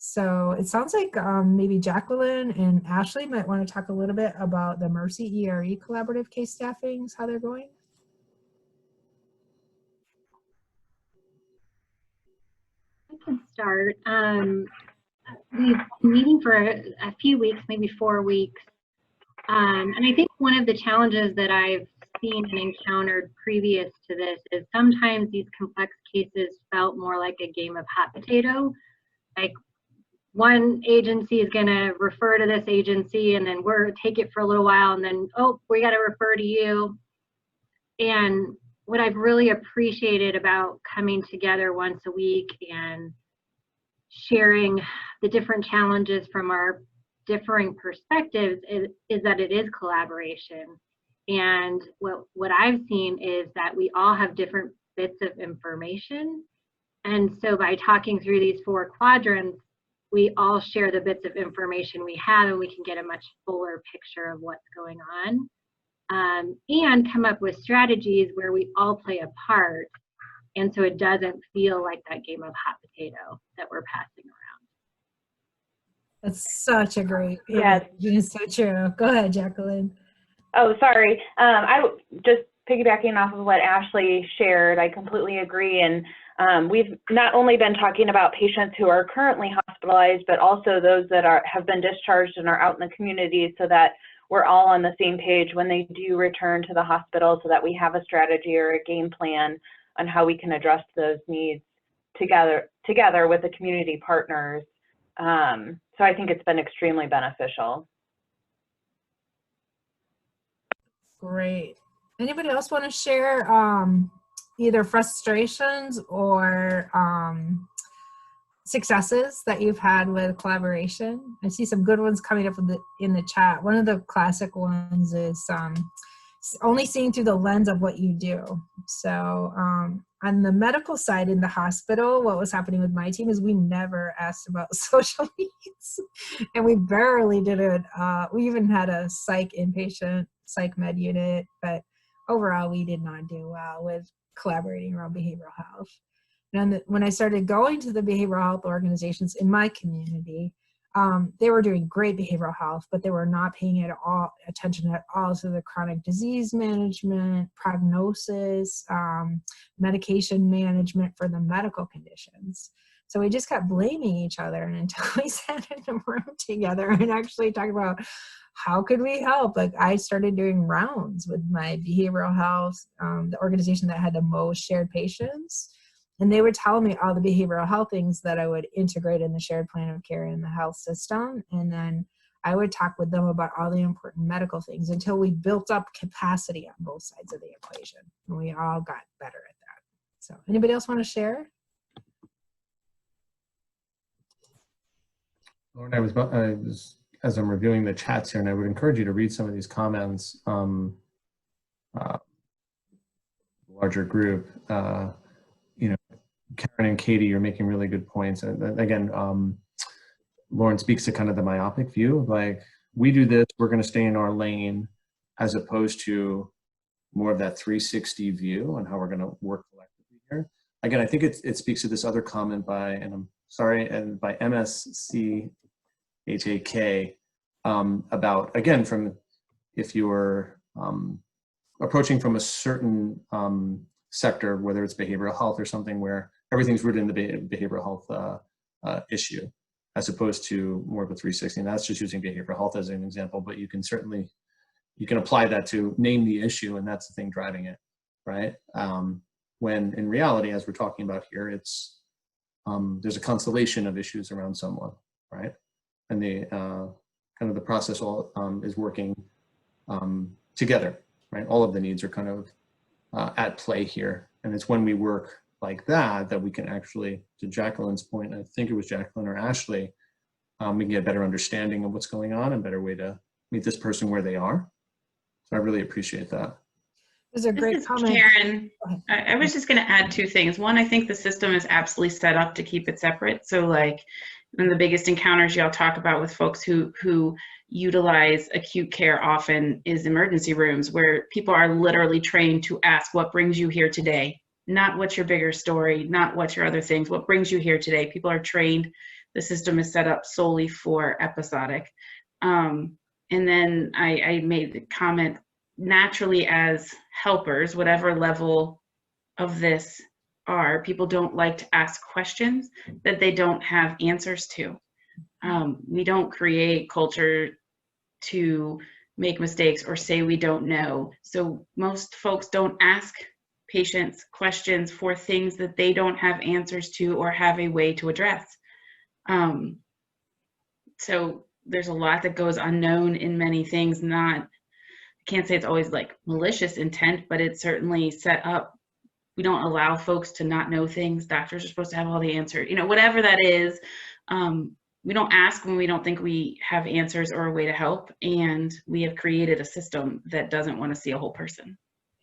So it sounds like maybe Jacqueline and Ashley might want to talk a little bit about the Mercy ERE collaborative case staffings, how they're going. I can start. We've been meeting for a few weeks, maybe 4 weeks. And I think one of the challenges that I've seen and encountered previous to this is sometimes these complex cases felt more like a game of hot potato. Like one agency is going to refer to this agency, and then we're take it for a little while, and then, oh, we got to refer to you. And what I've really appreciated about coming together once a week and sharing the different challenges from our differing perspectives is that it is collaboration. And what I've seen is that we all have different bits of information. And so by talking through these 4 quadrants, we all share the bits of information we have, and we can get a much fuller picture of what's going on. And come up with strategies where we all play a part, and so it doesn't feel like that game of hot potato that we're passing around. That's such a great, Yes. It's so true. Go ahead, Jacqueline. Oh, sorry. I just piggybacking off of what Ashley shared, I completely agree. And we've not only been talking about patients who are currently hospitalized, but also those that have been discharged and are out in the community, so that we're all on the same page when they do return to the hospital, so that we have a strategy or a game plan on how we can address those needs together with the community partners. So I think it's been extremely beneficial. Great. Anybody else want to share either frustrations or successes that you've had with collaboration? I see some good ones coming up in the chat. One of the classic ones is only seeing through the lens of what you do. So on the medical side in the hospital, what was happening with my team is we never asked about social needs, and we barely did it. We even had a inpatient psych med unit, but overall we did not do well with collaborating around behavioral health. And when I started going to the behavioral health organizations in my community, they were doing great behavioral health, but they were not paying attention at all to the chronic disease management, prognosis, medication management for the medical conditions. So we just kept blaming each other, and until we sat in a room together and actually talked about how could we help. Like I started doing rounds with my behavioral health, the organization that had the most shared patients. And they would tell me all the behavioral health things that I would integrate in the shared plan of care in the health system. And then I would talk with them about all the important medical things until we built up capacity on both sides of the equation. And we all got better at that. So anybody else want to share? Lauren, I was as I'm reviewing the chats here, and I would encourage you to read some of these comments. Larger group, you know, Karen and Katie, you're making really good points. And again, Lauren speaks to kind of the myopic view, like we do this, we're going to stay in our lane, as opposed to more of that 360 view on how we're going to work collectively here. Again, I think it speaks to this other comment by, and I'm sorry, and by MSCHAK about, again, from if you're approaching from a certain sector, whether it's behavioral health or something where everything's rooted in the behavioral health issue, as opposed to more of a 360. And that's just using behavioral health as an example, but you can certainly, you can apply that to name the issue, and that's the thing driving it, right? When in reality, as we're talking about here, it's there's a constellation of issues around someone, right? And the kind of the process all is working together, right? All of the needs are kind of at play here, and it's when we work like that that we can actually, to Jacqueline's point, I think it was Jacqueline or Ashley, we can get a better understanding of what's going on and a better way to meet this person where they are. So I really appreciate that. This is a great comment. Karen, I was just going to add two things. One, I think the system is absolutely set up to keep it separate. So like one of the biggest encounters y'all talk about with folks who utilize acute care often is emergency rooms, where people are literally trained to ask, what brings you here today? Not what's your bigger story, not what's your other things, what brings you here today? People are trained. The system is set up solely for episodic. And then I made the comment, naturally as helpers, whatever level of this are, people don't like to ask questions that they don't have answers to. We don't create culture to make mistakes or say we don't know. So most folks don't ask patients questions for things that they don't have answers to or have a way to address. So there's a lot that goes unknown in many things. I can't say it's always like malicious intent, but it's certainly set up. We don't allow folks to not know things. Doctors are supposed to have all the answers, you know, whatever that is. We don't ask when we don't think we have answers or a way to help. And we have created a system that doesn't want to see a whole person.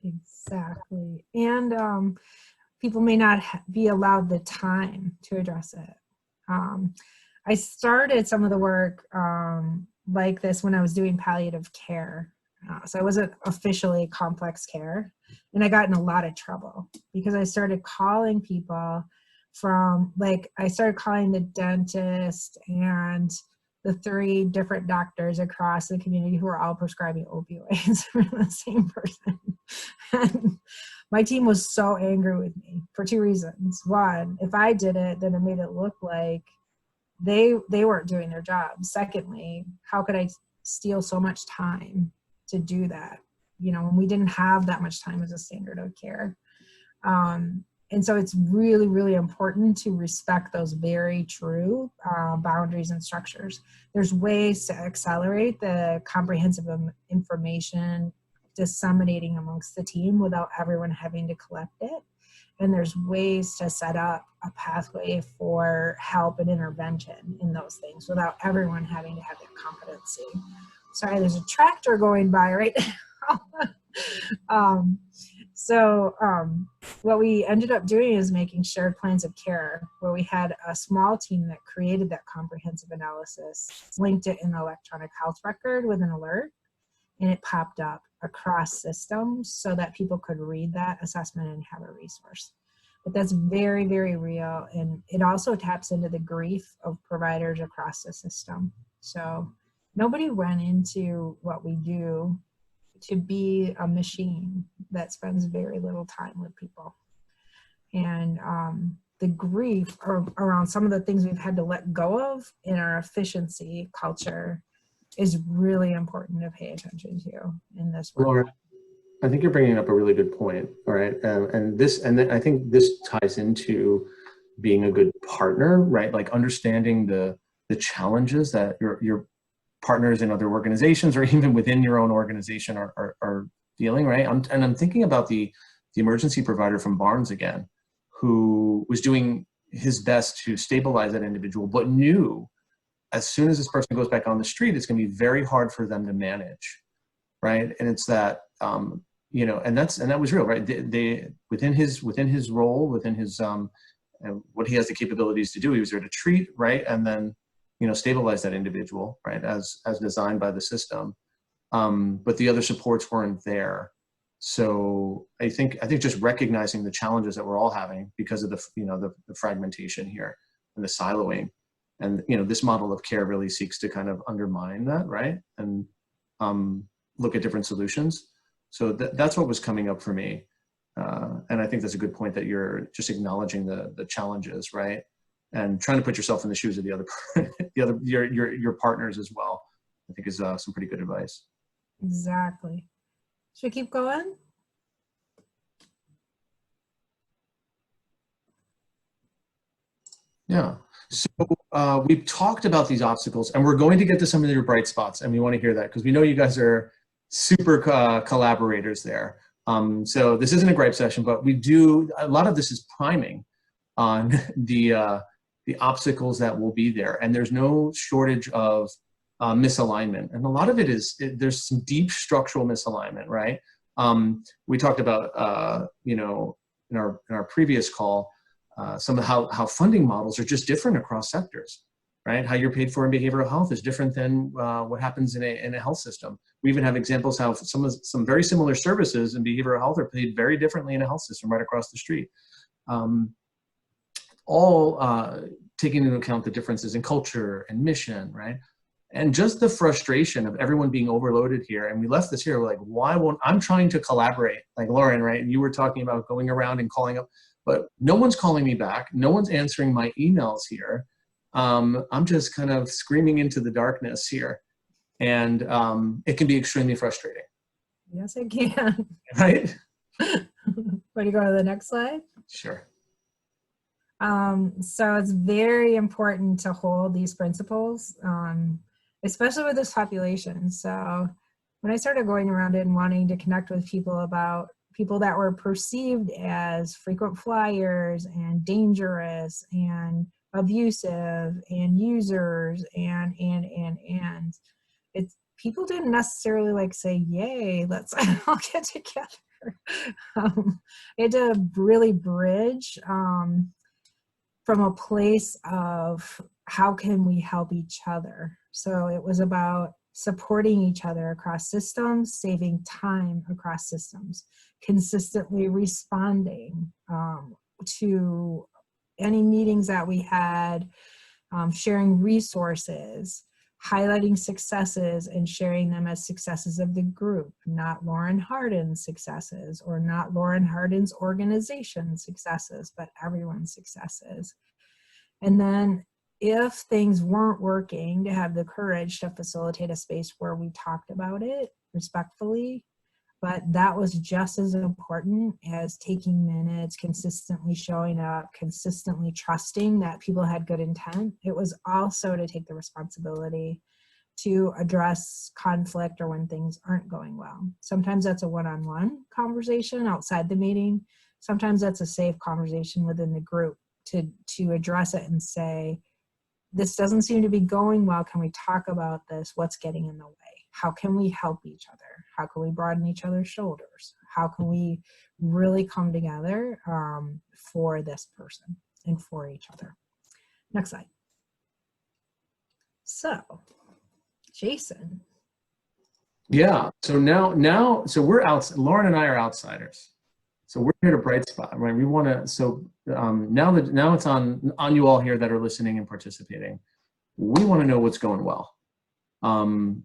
Exactly. And people may not be allowed the time to address it. I started some of the work like this when I was doing palliative care. So I wasn't officially complex care, and I got in a lot of trouble because I started calling people from, like, I started calling the dentist and the 3 different doctors across the community who were all prescribing opioids for the same person. And my team was so angry with me for 2 reasons. One, if I did it, then it made it look like they weren't doing their job. Secondly, how could I steal so much time to do that, you know, when we didn't have that much time as a standard of care? And so it's really, really important to respect those very true boundaries and structures. There's ways to accelerate the comprehensive information disseminating amongst the team without everyone having to collect it. And there's ways to set up a pathway for help and intervention in those things without everyone having to have that competency. Sorry, there's a tractor going by right now. What we ended up doing is making shared plans of care, where we had a small team that created that comprehensive analysis, linked it in the electronic health record with an alert, and it popped up across systems so that people could read that assessment and have a resource. But that's very, very real, and it also taps into the grief of providers across the system. So nobody went into what we do to be a machine that spends very little time with people. And the grief around some of the things we've had to let go of in our efficiency culture is really important to pay attention to in this work. Laura, I think you're bringing up a really good point, all right? And I think this ties into being a good partner, right? Like understanding the challenges that your partners in other organizations or even within your own organization are dealing, right? I'm thinking about the emergency provider from Barnes again, who was doing his best to stabilize that individual, but knew as soon as this person goes back on the street, it's going to be very hard for them to manage, right? And it's that, you know, and that was real, right? They within his role, within his what he has the capabilities to do, he was there to treat, right, and then, you know, stabilize that individual, right, as designed by the system. But the other supports weren't there. So I think just recognizing the challenges that we're all having because of the, the fragmentation here and the siloing, and, this model of care really seeks to kind of undermine that, right? And look at different solutions. So that's what was coming up for me. And I think that's a good point that you're just acknowledging the challenges, right? And trying to put yourself in the shoes of the other, your partners as well, I think is some pretty good advice. Exactly. Should we keep going? Yeah. So we've talked about these obstacles, and we're going to get to some of your bright spots, and we want to hear that because we know you guys are super collaborators there. So this isn't a gripe session, but a lot of this is priming on the obstacles that will be there, and there's no shortage of misalignment, and a lot of it is there's some deep structural misalignment, right? We talked about in our previous call some of how funding models are just different across sectors, right? How you're paid for in behavioral health is different than what happens in a health system. We even have examples how some very similar services in behavioral health are paid very differently in a health system right across the street. All taking into account the differences in culture and mission, right? And just the frustration of everyone being overloaded here. And we left this here, like, why won't, I'm trying to collaborate, like Lauren, right? And you were talking about going around and calling up, but no one's calling me back. No one's answering my emails here. I'm just kind of screaming into the darkness here. And it can be extremely frustrating. Yes, it can. Right? Ready to go to the next slide? Sure. So it's very important to hold these principles, especially with this population. So when I started going around and wanting to connect with people about people that were perceived as frequent flyers and dangerous and abusive and users and it's people didn't necessarily like say, yay, let's all get together. It did really bridge from a place of how can we help each other. So it was about supporting each other across systems, saving time across systems, consistently responding to any meetings that we had, sharing resources, highlighting successes and sharing them as successes of the group, not Lauren Hardin's successes or not Lauren Hardin's organization successes, but everyone's successes. And then if things weren't working, to have the courage to facilitate a space where we talked about it respectfully. But that was just as important as taking minutes, consistently showing up, consistently trusting that people had good intent. It was also to take the responsibility to address conflict or when things aren't going well. Sometimes that's a one-on-one conversation outside the meeting. Sometimes that's a safe conversation within the group to address it and say, this doesn't seem to be going well. Can we talk about this? What's getting in the way? How can we help each other? How can we broaden each other's shoulders? How can we really come together for this person and for each other? Next slide. So, Jason. Yeah, so now, so we're out, Lauren and I are outsiders. So we're here to bright spot, right? We want to, so now it's on you all here that are listening and participating. We want to know what's going well.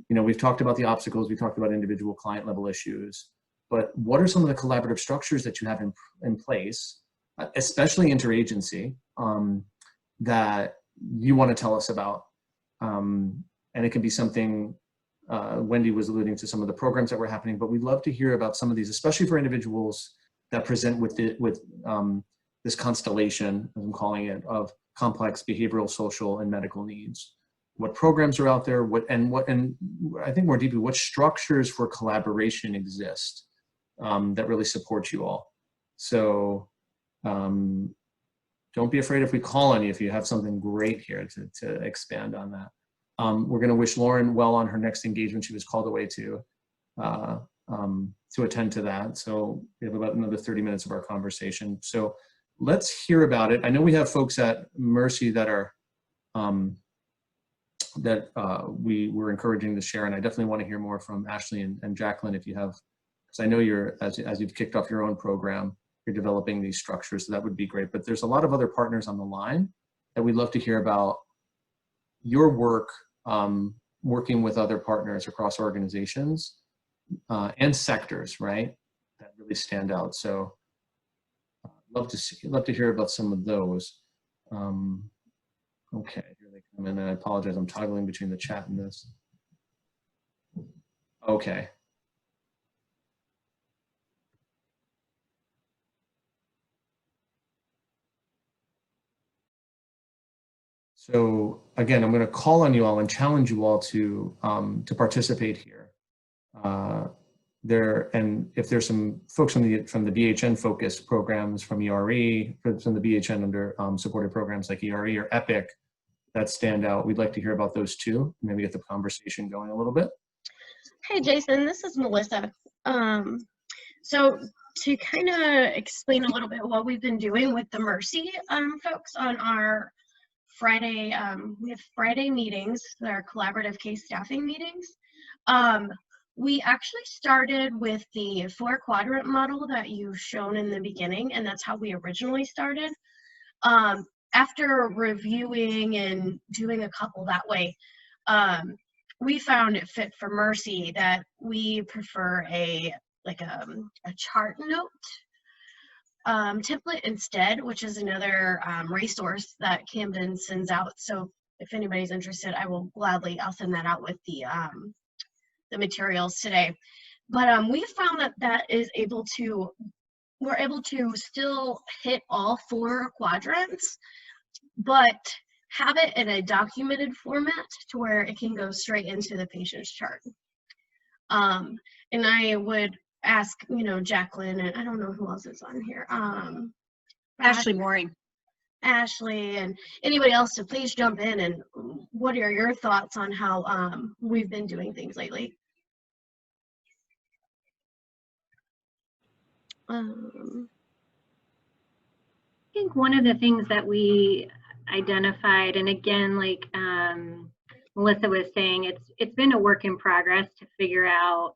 We've talked about the obstacles, we talked about individual client level issues, but what are some of the collaborative structures that you have in place, especially interagency, that you want to tell us about? And it can be something, Wendy was alluding to some of the programs that were happening, but we'd love to hear about some of these, especially for individuals that present with this constellation, as I'm calling it, of complex behavioral, social, and medical needs. What programs are out there, and I think more deeply, what structures for collaboration exist that really support you all. So don't be afraid if we call on you if you have something great here to expand on that. We're going to wish Lauren well on her next engagement. She was called away to attend to that. So we have about another 30 minutes of our conversation. So let's hear about it. I know we have folks at Mercy that are we were encouraging to share, and I definitely want to hear more from Ashley and Jacqueline if you have because I know you're, as you've kicked off your own program, you're developing these structures, so that would be great. But there's a lot of other partners on the line that we'd love to hear about your work, working with other partners across organizations and sectors, right, that really stand out. So love to hear about some of those. Okay, here they come in, and I apologize, I'm toggling between the chat and this. Okay. So again, I'm going to call on you all and challenge you all to participate here. And if there's some folks from the BHN focused programs from ERE, from the BHN under supported programs like ERE or EPIC that stand out, we'd like to hear about those too. Maybe get the conversation going a little bit. Hey, Jason, this is Melissa. So to kind of explain a little bit what we've been doing with the Mercy folks on our Friday, we have Friday meetings, our collaborative case staffing meetings. We actually started with the 4-quadrant model that you've shown in the beginning, and that's how we originally started. After reviewing and doing a couple that way, we found it fit for Mercy that we prefer a chart note template instead, which is another resource that Camden sends out. So if anybody's interested, I'll send that out with the materials today. But we found that we're able to still hit all 4 quadrants, but have it in a documented format to where it can go straight into the patient's chart. And I would ask, Jacqueline, and I don't know who else is on here. Ashley Mooring. Ashley and anybody else to please jump in, and what are your thoughts on how we've been doing things lately? I think one of the things that we identified, and again, like Melissa was saying, it's been a work in progress to figure out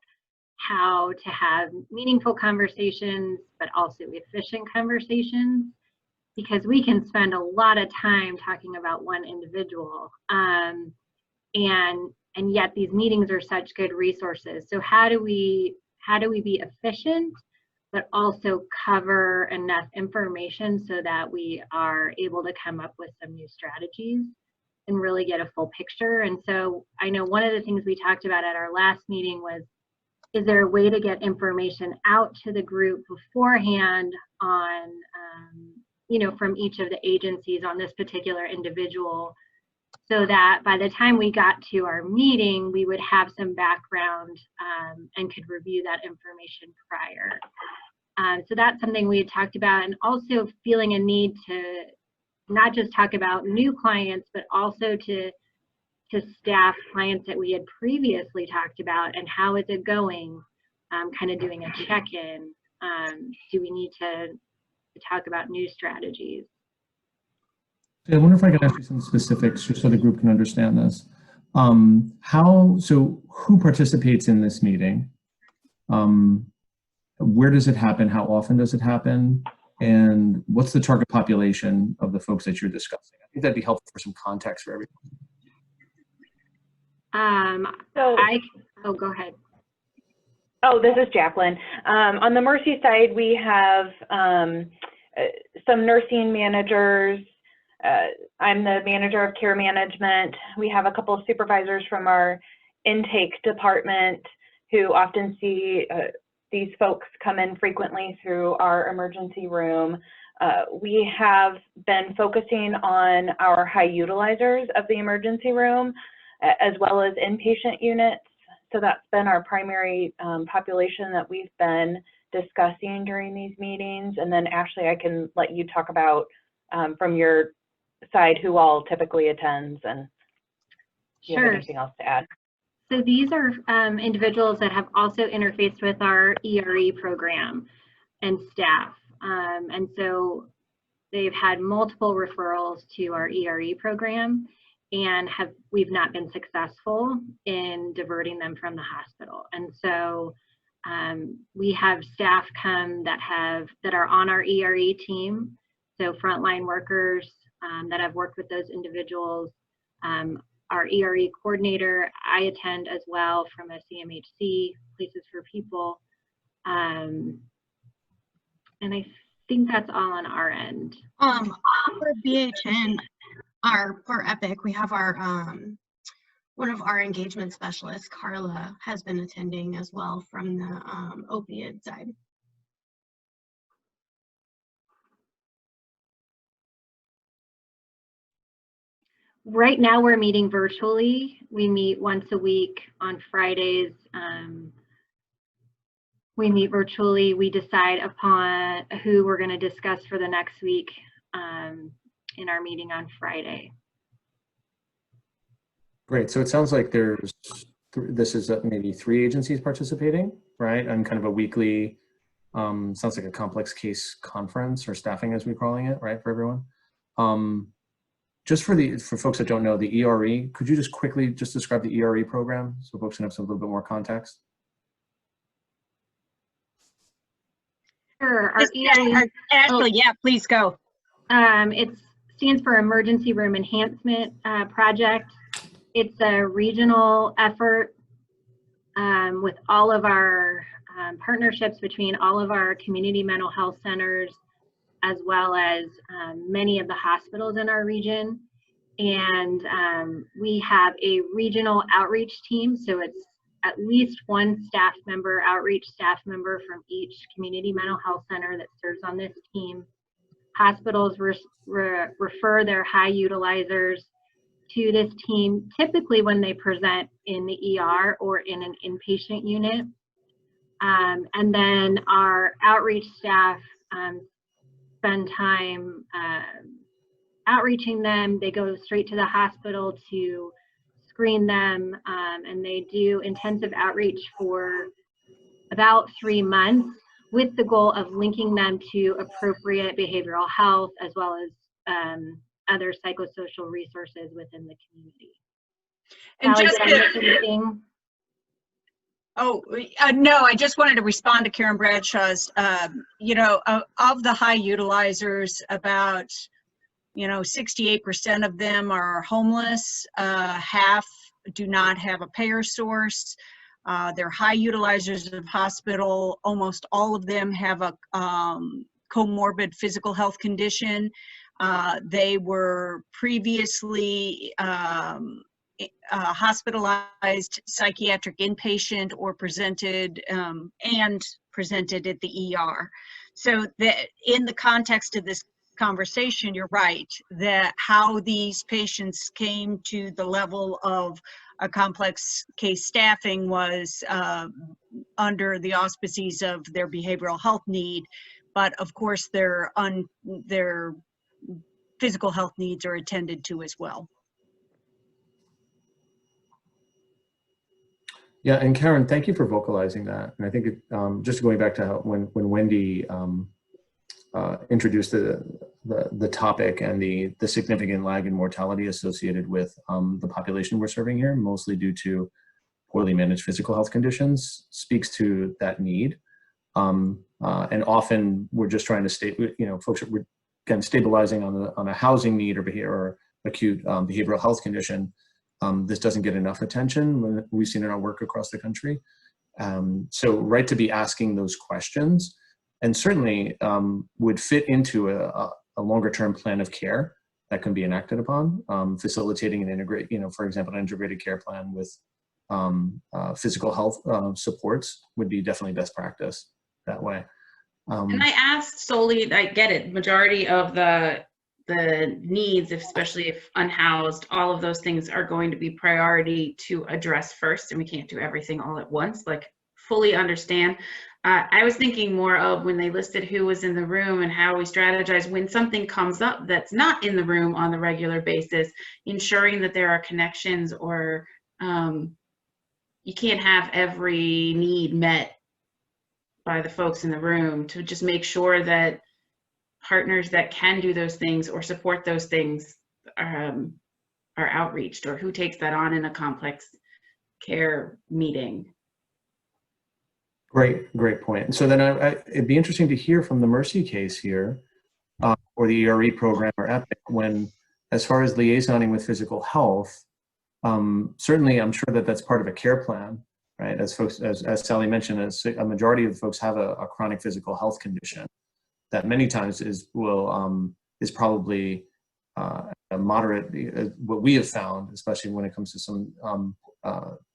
how to have meaningful conversations, but also efficient conversations, because we can spend a lot of time talking about one individual, and yet these meetings are such good resources. So how do we be efficient, but also cover enough information so that we are able to come up with some new strategies and really get a full picture? And so I know one of the things we talked about at our last meeting was, is there a way to get information out to the group beforehand on, from each of the agencies on this particular individual, so that by the time we got to our meeting, we would have some background and could review that information prior. So that's something we had talked about, and also feeling a need to not just talk about new clients, but also to staff clients that we had previously talked about, and how is it going, kind of doing a check-in. Do we need to talk about new strategies? I wonder if I could ask you some specifics just so the group can understand this. So who participates in this meeting? Where does it happen? How often does it happen? And what's the target population of the folks that you're discussing? I think that'd be helpful for some context for everyone. Go ahead. Oh, this is Jacqueline. On the Mercy side, we have some nursing managers. I'm the manager of care management. We have a couple of supervisors from our intake department who often see these folks come in frequently through our emergency room. We have been focusing on our high utilizers of the emergency room, as well as inpatient units. So that's been our primary population that we've been discussing during these meetings. And then Ashley, I can let you talk about from your side who all typically attends, and do you have anything else to add? So these are individuals that have also interfaced with our ERE program and staff. And so they've had multiple referrals to our ERE program, and we've not been successful in diverting them from the hospital. And so We have staff come that are on our ERE team, so frontline workers that have worked with those individuals. Our ERE coordinator, I attend as well from a CMHC, Places for People. And I think that's all on our end. For BHN, for EPIC, we have our one of our engagement specialists, Carla, has been attending as well from the opioid side. Right now we're meeting virtually. We meet once a week on Fridays. We meet virtually. We decide upon who we're going to discuss for the next week in our meeting on Friday. Great. So it sounds like this is maybe 3 agencies participating, right? And kind of a weekly, sounds like a complex case conference or staffing as we're calling it, right, for everyone. Just for folks that don't know the ERE, could you just quickly describe the ERE program so folks can have a little bit more context? Sure. Our ERE, Ashley, yeah, please go. it stands for Emergency Room Enhancement Project. It's a regional effort with all of our partnerships between all of our community mental health centers, as well as many of the hospitals in our region. And we have a regional outreach team, so it's at least one outreach staff member from each community mental health center that serves on this team. Hospitals refer their high utilizers to this team, typically when they present in the ER or in an inpatient unit. And then our outreach staff spend time outreaching them. They go straight to the hospital to screen them, and they do intensive outreach for about 3 months with the goal of linking them to appropriate behavioral health as well as other psychosocial resources within the community. And Sally, just did I miss anything? No, I just wanted to respond to Karen Bradshaw's, you know, of the high utilizers, about, 68% of them are homeless. Half do not have a payer source. They're high utilizers of hospital. Almost all of them have a comorbid physical health condition. They were previously hospitalized, psychiatric inpatient, or presented at the ER. So that in the context of this conversation, you're right, that how these patients came to the level of a complex case staffing was under the auspices of their behavioral health need, but of course their physical health needs are attended to as well. Yeah, and Karen, thank you for vocalizing that. And I think just going back to how when Wendy introduced the topic and the significant lag in mortality associated with the population we're serving here, mostly due to poorly managed physical health conditions, speaks to that need. And often we're just trying to folks are again stabilizing on a housing need or acute behavioral health condition. This doesn't get enough attention when we've seen in our work across the country. So right to be asking those questions, and certainly would fit into a longer term plan of care that can be enacted upon, facilitating and integrate, for example, an integrated care plan with physical health supports would be definitely best practice that way. And I asked solely, I get it, majority of the needs, especially if unhoused, all of those things are going to be priority to address first, and we can't do everything all at once, like fully understand. I was thinking more of when they listed who was in the room and how we strategize when something comes up that's not in the room on the regular basis, ensuring that there are connections, or you can't have every need met by the folks in the room, to just make sure that partners that can do those things or support those things are outreached, or who takes that on in a complex care meeting. Great point. So then it'd be interesting to hear from the Mercy case here, or the ERE program or EPIC, when, as far as liaisoning with physical health, certainly I'm sure that that's part of a care plan, right? As folks, as Sally mentioned, a majority of folks have a chronic physical health condition that many times is probably a moderate, what we have found, especially when it comes to some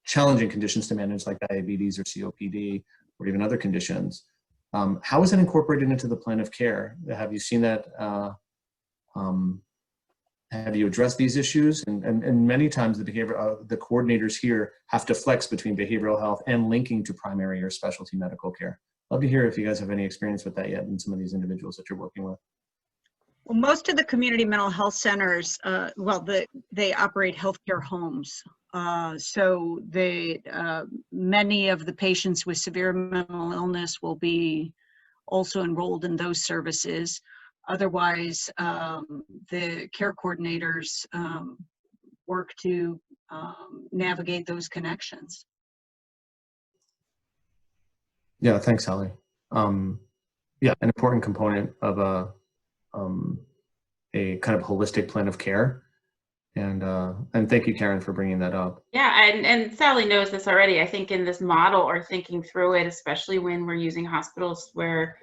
challenging conditions to manage, like diabetes or COPD, or even other conditions. How is it incorporated into the plan of care? Have you seen that? Have you addressed these issues? And many times the coordinators here have to flex between behavioral health and linking to primary or specialty medical care. Love to hear if you guys have any experience with that yet in some of these individuals that you're working with. Well, most of the community mental health centers, they operate healthcare homes. So many of the patients with severe mental illness will be also enrolled in those services. Otherwise, the care coordinators work to navigate those connections. Yeah, thanks, Sally. Yeah, an important component of a kind of holistic plan of care. And thank you, Karen, for bringing that up. Yeah, and Sally knows this already. I think in this model, or thinking through it, especially when we're using hospitals where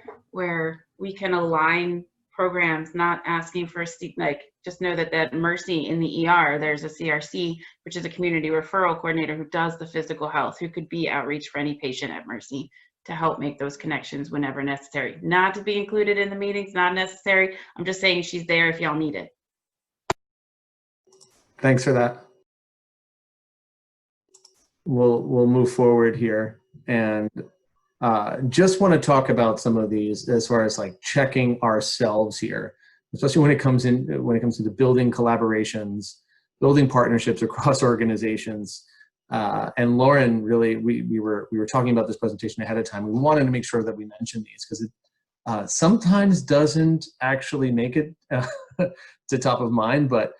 we can align programs, not asking for just know that Mercy in the ER, there's a CRC, which is a community referral coordinator who does the physical health, who could be outreach for any patient at Mercy to help make those connections whenever necessary. Not to be included in the meetings, not necessary. I'm just saying she's there if y'all need it. Thanks for that. We'll move forward here, and just want to talk about some of these as far as like checking ourselves here, especially when it comes to the building collaborations, building partnerships across organizations. And Lauren, really, we were talking about this presentation ahead of time. We wanted to make sure that we mentioned these because it sometimes doesn't actually make it to top of mind, but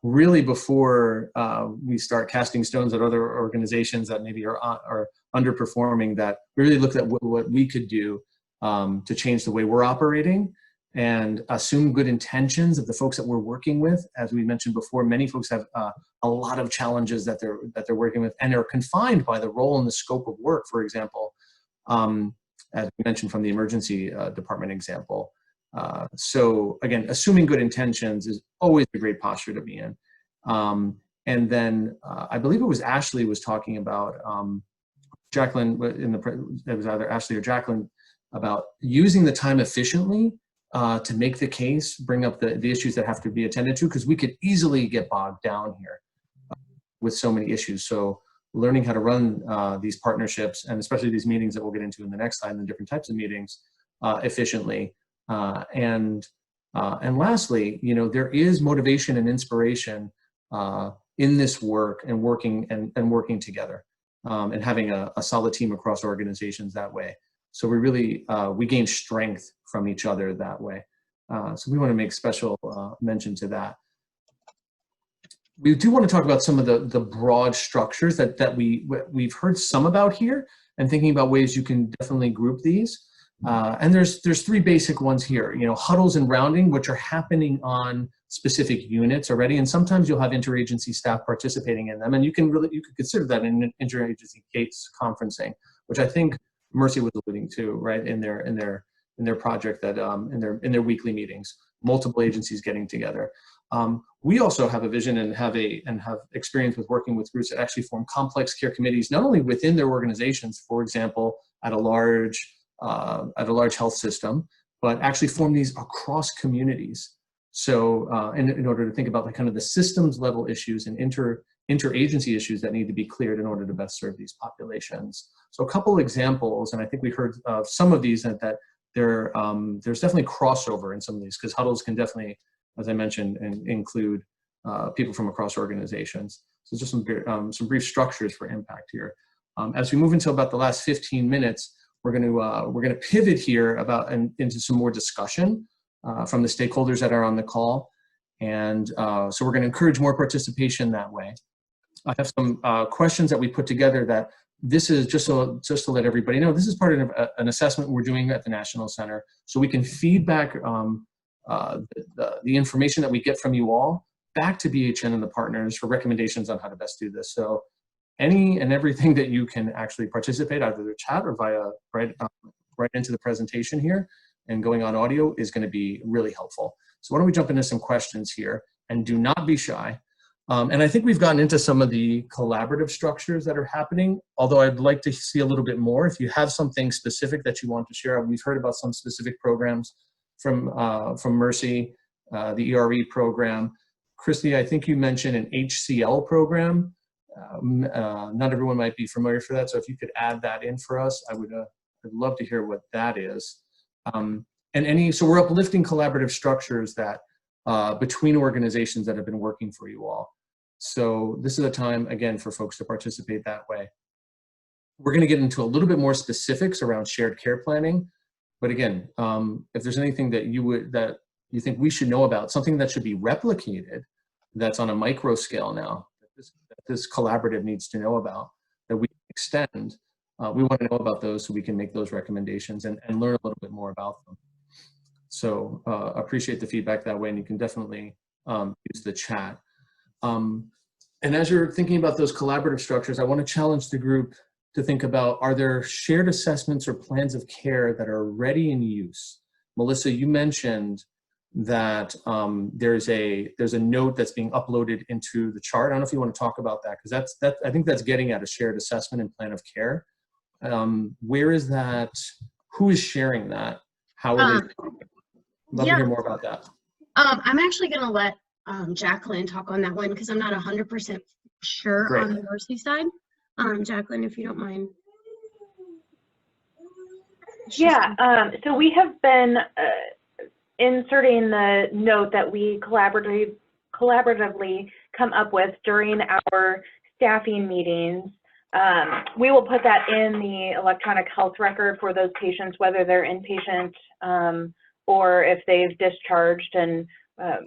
really before we start casting stones at other organizations that maybe are underperforming, that we really looked at what we could do to change the way we're operating and assume good intentions of the folks that we're working with. As we mentioned before, many folks have a lot of challenges that they're working with and are confined by the role and the scope of work. For example, as we mentioned from the emergency department example. So again, assuming good intentions is always a great posture to be in. And then I believe it was Ashley was talking about, Jacqueline, it was either Ashley or Jacqueline, about using the time efficiently to make the case, bring up the issues that have to be attended to, because we could easily get bogged down here with so many issues. So learning how to run these partnerships, and especially these meetings that we'll get into in the next slide, and the different types of meetings efficiently. And lastly, there is motivation and inspiration in this work and working together and having a solid team across organizations that way. So we really, we gain strength from each other that way. So we want to make special mention to that. We do want to talk about some of the broad structures that we've heard some about here, and thinking about ways you can definitely group these. And there's three basic ones here, huddles and rounding, which are happening on specific units already. And sometimes you'll have interagency staff participating in them. And you could consider that an interagency case conferencing, which I think Mercy was alluding to, right, in their project, that in their weekly meetings, multiple agencies getting together. We also have a vision and have experience with working with groups that actually form complex care committees, not only within their organizations, for example, at a large health system, but actually form these across communities. So in order to think about kind of the systems level issues and interagency issues that need to be cleared in order to best serve these populations. So a couple examples, and I think we heard some of these, that there's definitely crossover in some of these, because huddles can definitely, as I mentioned, include people from across organizations. So just some brief structures for impact here. As we move into about the last 15 minutes, we're going to pivot here into some more discussion from the stakeholders that are on the call, and so we're going to encourage more participation that way. I have some questions that we put together that this is just to let everybody know, this is part of an assessment we're doing at the National Center, so we can feed back the information that we get from you all back to BHN and the partners for recommendations on how to best do this. So any and everything that you can actually participate, either the chat or via right into the presentation here and going on audio, is going to be really helpful. So why don't we jump into some questions here, and do not be shy. And I think we've gotten into some of the collaborative structures that are happening, although I'd like to see a little bit more. If you have something specific that you want to share, we've heard about some specific programs from Mercy, the ERE program. Christy, I think you mentioned an HCL program. Not everyone might be familiar for that, so if you could add that in for us, I'd love to hear what that is. So we're uplifting collaborative structures that between organizations that have been working for you all. So this is a time, again, for folks to participate that way. We're going to get into a little bit more specifics around shared care planning. But again, if there's anything that you think we should know about, something that should be replicated, that's on a micro scale now, that this collaborative needs to know about, that we extend, we want to know about those so we can make those recommendations and learn a little bit more about them. So appreciate the feedback that way, and you can definitely use the chat. And as you're thinking about those collaborative structures, I want to challenge the group to think about, are there shared assessments or plans of care that are already in use? Melissa, you mentioned that there's a note that's being uploaded into the chart. I don't know if you want to talk about that, because I think that's getting at a shared assessment and plan of care. Where is that? Who is sharing that? How are they? Love to hear more about that. I'm actually going to let Jacqueline talk on that one, because I'm not 100% sure on the Mercy side. Jacqueline, if you don't mind. Yeah, so we have been inserting the note that we collaboratively come up with during our staffing meetings. We will put that in the electronic health record for those patients, whether they're inpatient or if they've discharged, and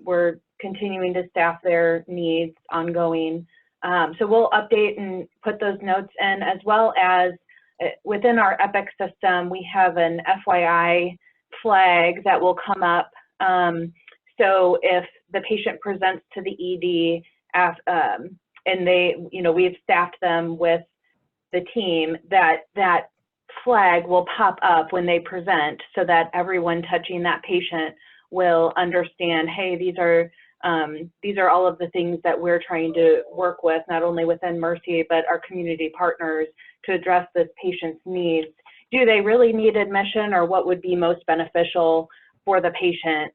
we're continuing to staff their needs ongoing. So we'll update and put those notes in, as well as within our EPIC system, we have an FYI flag that will come up. So if the patient presents to the ED and we've staffed them with the team, that flag will pop up when they present, so that everyone touching that patient will understand, hey, these are all of the things that we're trying to work with, not only within Mercy, but our community partners, to address this patient's needs. Do they really need admission, or what would be most beneficial for the patient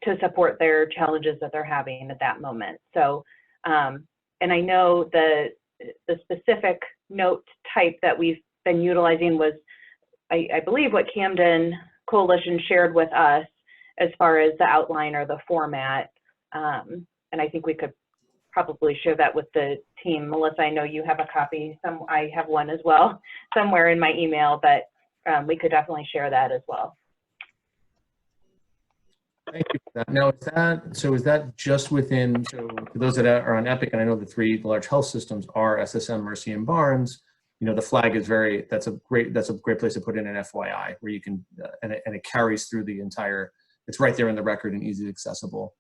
to support their challenges that they're having at that moment? So, and I know the specific note type that we've been utilizing was, I believe, what Camden Coalition shared with us as far as the outline or the format. And I think we could probably share that with the team. Melissa, I know you have a copy. I have one as well somewhere in my email, but we could definitely share that as well. Thank you for that. Now, is that just within, so for those that are on EPIC, and I know the three large health systems are SSM, Mercy, and Barnes, the flag is that's a great place to put in an FYI, where you can, and it carries through the entire, it's right there in the record and easily accessible.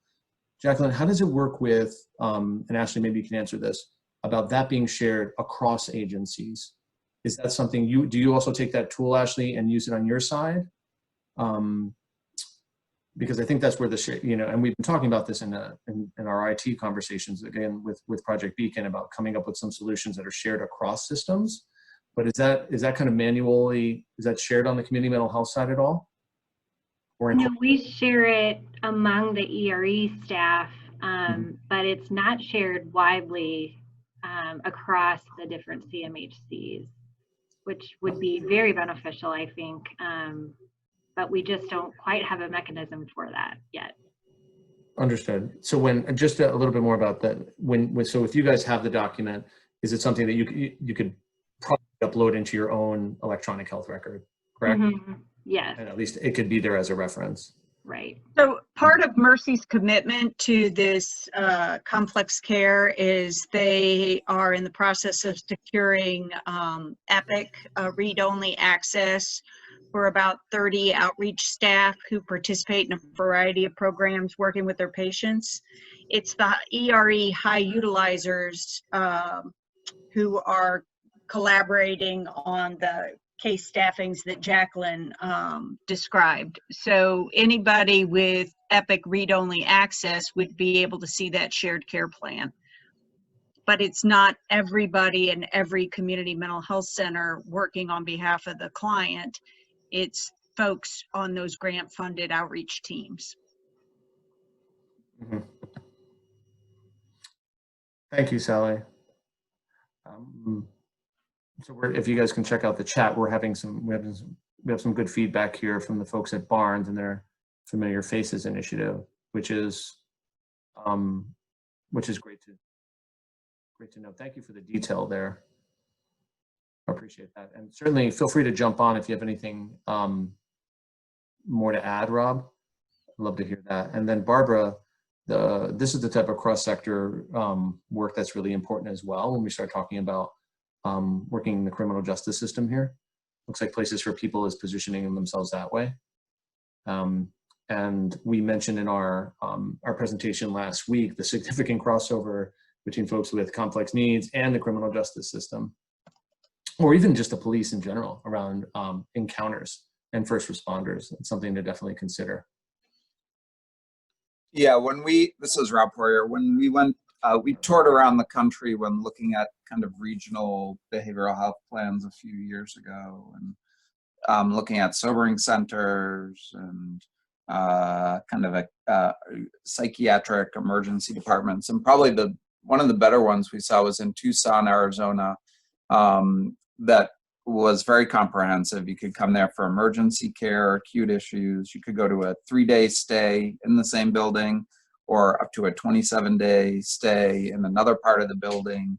Jacqueline, how does it work with, and Ashley, maybe you can answer this, about that being shared across agencies? Is that something do you also take that tool, Ashley, and use it on your side? Because I think that's where and we've been talking about this in our IT conversations, again, with Project BEACN, about coming up with some solutions that are shared across systems. But is that kind of manually, is that shared on the community mental health side at all? No, we share it among the ERE staff, but it's not shared widely across the different CMHCs, which would be very beneficial, I think. But we just don't quite have a mechanism for that yet. Understood. So just a little bit more about that. So if you guys have the document, is it something that you could probably upload into your own electronic health record, correct? Yes. And at least it could be there as a reference. Right. So part of Mercy's commitment to this complex care is they are in the process of securing EPIC read-only access for about 30 outreach staff who participate in a variety of programs working with their patients. It's the ERE high utilizers who are collaborating on the case staffings that Jacqueline described. So anybody with EPIC read-only access would be able to see that shared care plan. But it's not everybody in every community mental health center working on behalf of the client. It's folks on those grant-funded outreach teams. Mhm. Thank you, Sally. So if you guys can check out the chat, we have some good feedback here from the folks at Barnes and their Familiar Faces initiative, which is great to know. Thank you for the detail there. I appreciate that, and certainly feel free to jump on if you have anything more to add, Rob. I'd love to hear that. And then Barbara, this is the type of cross-sector work that's really important as well when we start talking about working in the criminal justice system here. Looks like Places for People is positioning themselves that way. And we mentioned in our presentation last week the significant crossover between folks with complex needs and the criminal justice system, or even just the police in general around encounters and first responders. It's something to definitely consider. Yeah, this is Rob Poirier, when we went, we toured around the country when looking at kind of regional behavioral health plans a few years ago, and looking at sobering centers and kind of psychiatric emergency departments. And probably one of the better ones we saw was in Tucson, Arizona, that was very comprehensive. You could come there for emergency care, acute issues. You could go to a 3-day stay in the same building, or up to a 27-day stay in another part of the building.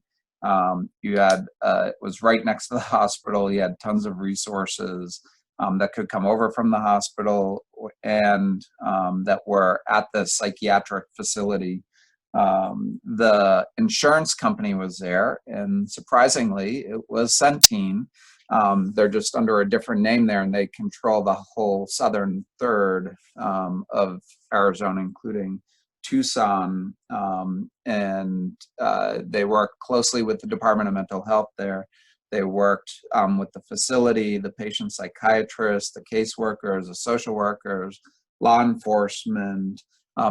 You had, it was right next to the hospital. You had tons of resources that could come over from the hospital and that were at the psychiatric facility. The insurance company was there, and surprisingly, it was Centene. They're just under a different name there, and they control the whole southern third of Arizona, including Tucson, and they work closely with the Department of Mental Health there. They worked with the facility, the patient psychiatrists, the caseworkers, the social workers, law enforcement,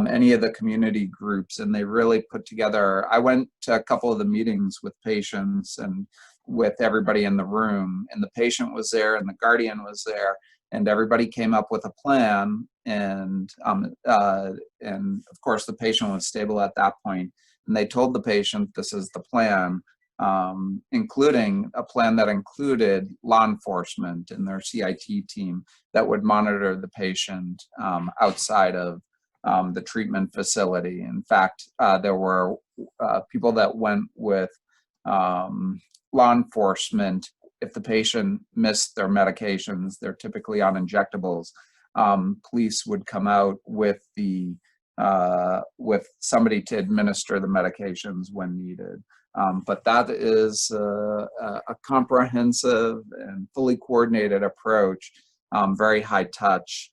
any of the community groups, and they really put together. I went to a couple of the meetings with patients and with everybody in the room, and the patient was there and the guardian was there, and everybody came up with a plan, and of course the patient was stable at that point, and they told the patient this is the plan, including a plan that included law enforcement and their CIT team that would monitor the patient outside of the treatment facility. In fact, there were people that went with law enforcement. If the patient missed their medications, they're typically on injectables, police would come out with somebody to administer the medications when needed. But that is a comprehensive and fully coordinated approach, very high touch.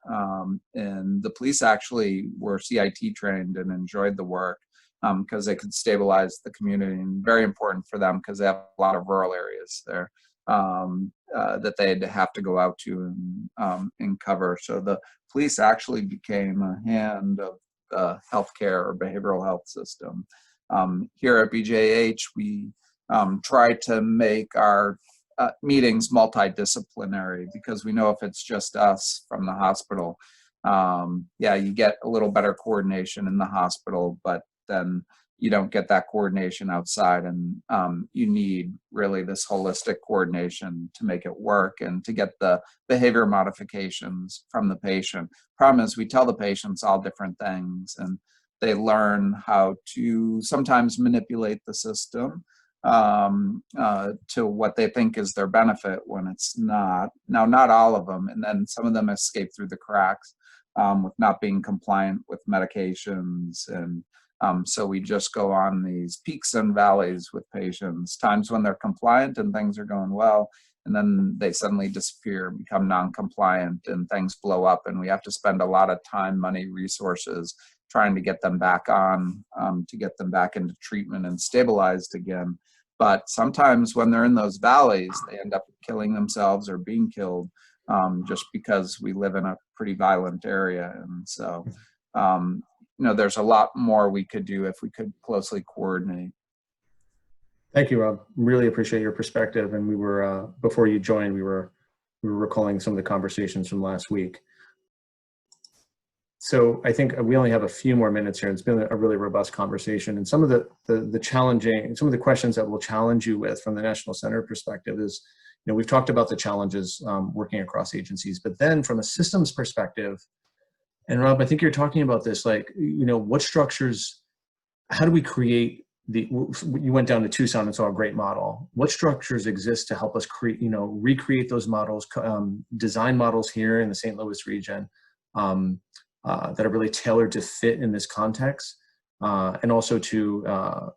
And the police actually were CIT trained and enjoyed the work because they could stabilize the community, and very important for them because they have a lot of rural areas there that they'd have to go out to and cover. So the police actually became a hand of the healthcare or behavioral health system. Here at BJH, we try to make our meetings multidisciplinary, because we know if it's just us from the hospital, yeah, you get a little better coordination in the hospital, but then you don't get that coordination outside, and you need really this holistic coordination to make it work and to get the behavior modifications from the patient. Problem is, we tell the patients all different things, and they learn how to sometimes manipulate the system to what they think is their benefit when it's not. Now, not all of them, and then some of them escape through the cracks. with not being compliant with medications. And so we just go on these peaks and valleys with patients, times when they're compliant and things are going well, and then they suddenly disappear, become non-compliant, and things blow up, and we have to spend a lot of time, money, resources trying to get them back on, to get them back into treatment and stabilized again. But sometimes when they're in those valleys, they end up killing themselves or being killed, just because we live in a pretty violent area. And so, you know, there's a lot more we could do if we could closely coordinate. Thank you, Rob. Really appreciate your perspective. And we were, before you joined, we were recalling some of the conversations from last week. So I think we only have a few more minutes here. It's been a really robust conversation. And some of the challenging, some of the questions that we'll challenge you with from the National Center perspective is, you know, we've talked about the challenges working across agencies, but then from a systems perspective, and Rob, I think you're talking about this, like, you know, what structures, how do we create you went down to Tucson and saw a great model. What structures exist to help us create, you know, recreate those models, design models here in the St. Louis region that are really tailored to fit in this context, and also to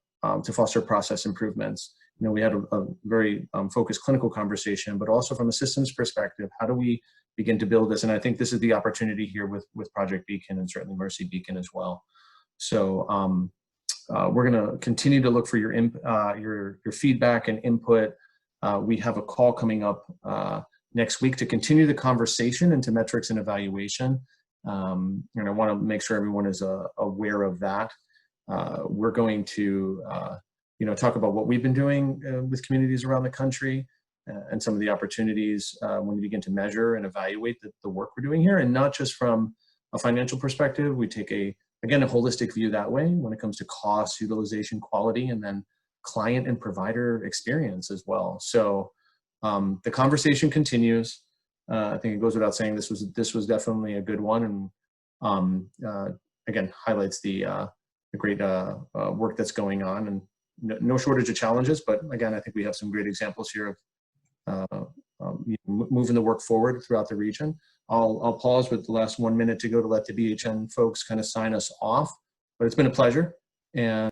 foster process improvements. You know, we had a very focused clinical conversation, but also from a systems perspective, how do we begin to build this? And I think this is the opportunity here with Project BEACN and certainly Mercy Beacon as well. So we're going to continue to look for your feedback and input. We have a call coming up next week to continue the conversation into metrics and evaluation. And I want to make sure everyone is aware of that. We're going to you know, talk about what we've been doing with communities around the country and some of the opportunities when we begin to measure and evaluate the work we're doing here, and not just from a financial perspective. We take again, a holistic view that way when it comes to cost, utilization, quality, and then client and provider experience as well. So the conversation continues. I think it goes without saying this was definitely a good one, and again highlights the great work that's going on, and no shortage of challenges. But again, I think we have some great examples here of moving the work forward throughout the region. I'll pause with the last 1 minute to go to let the BHN folks kind of sign us off, but it's been a pleasure. And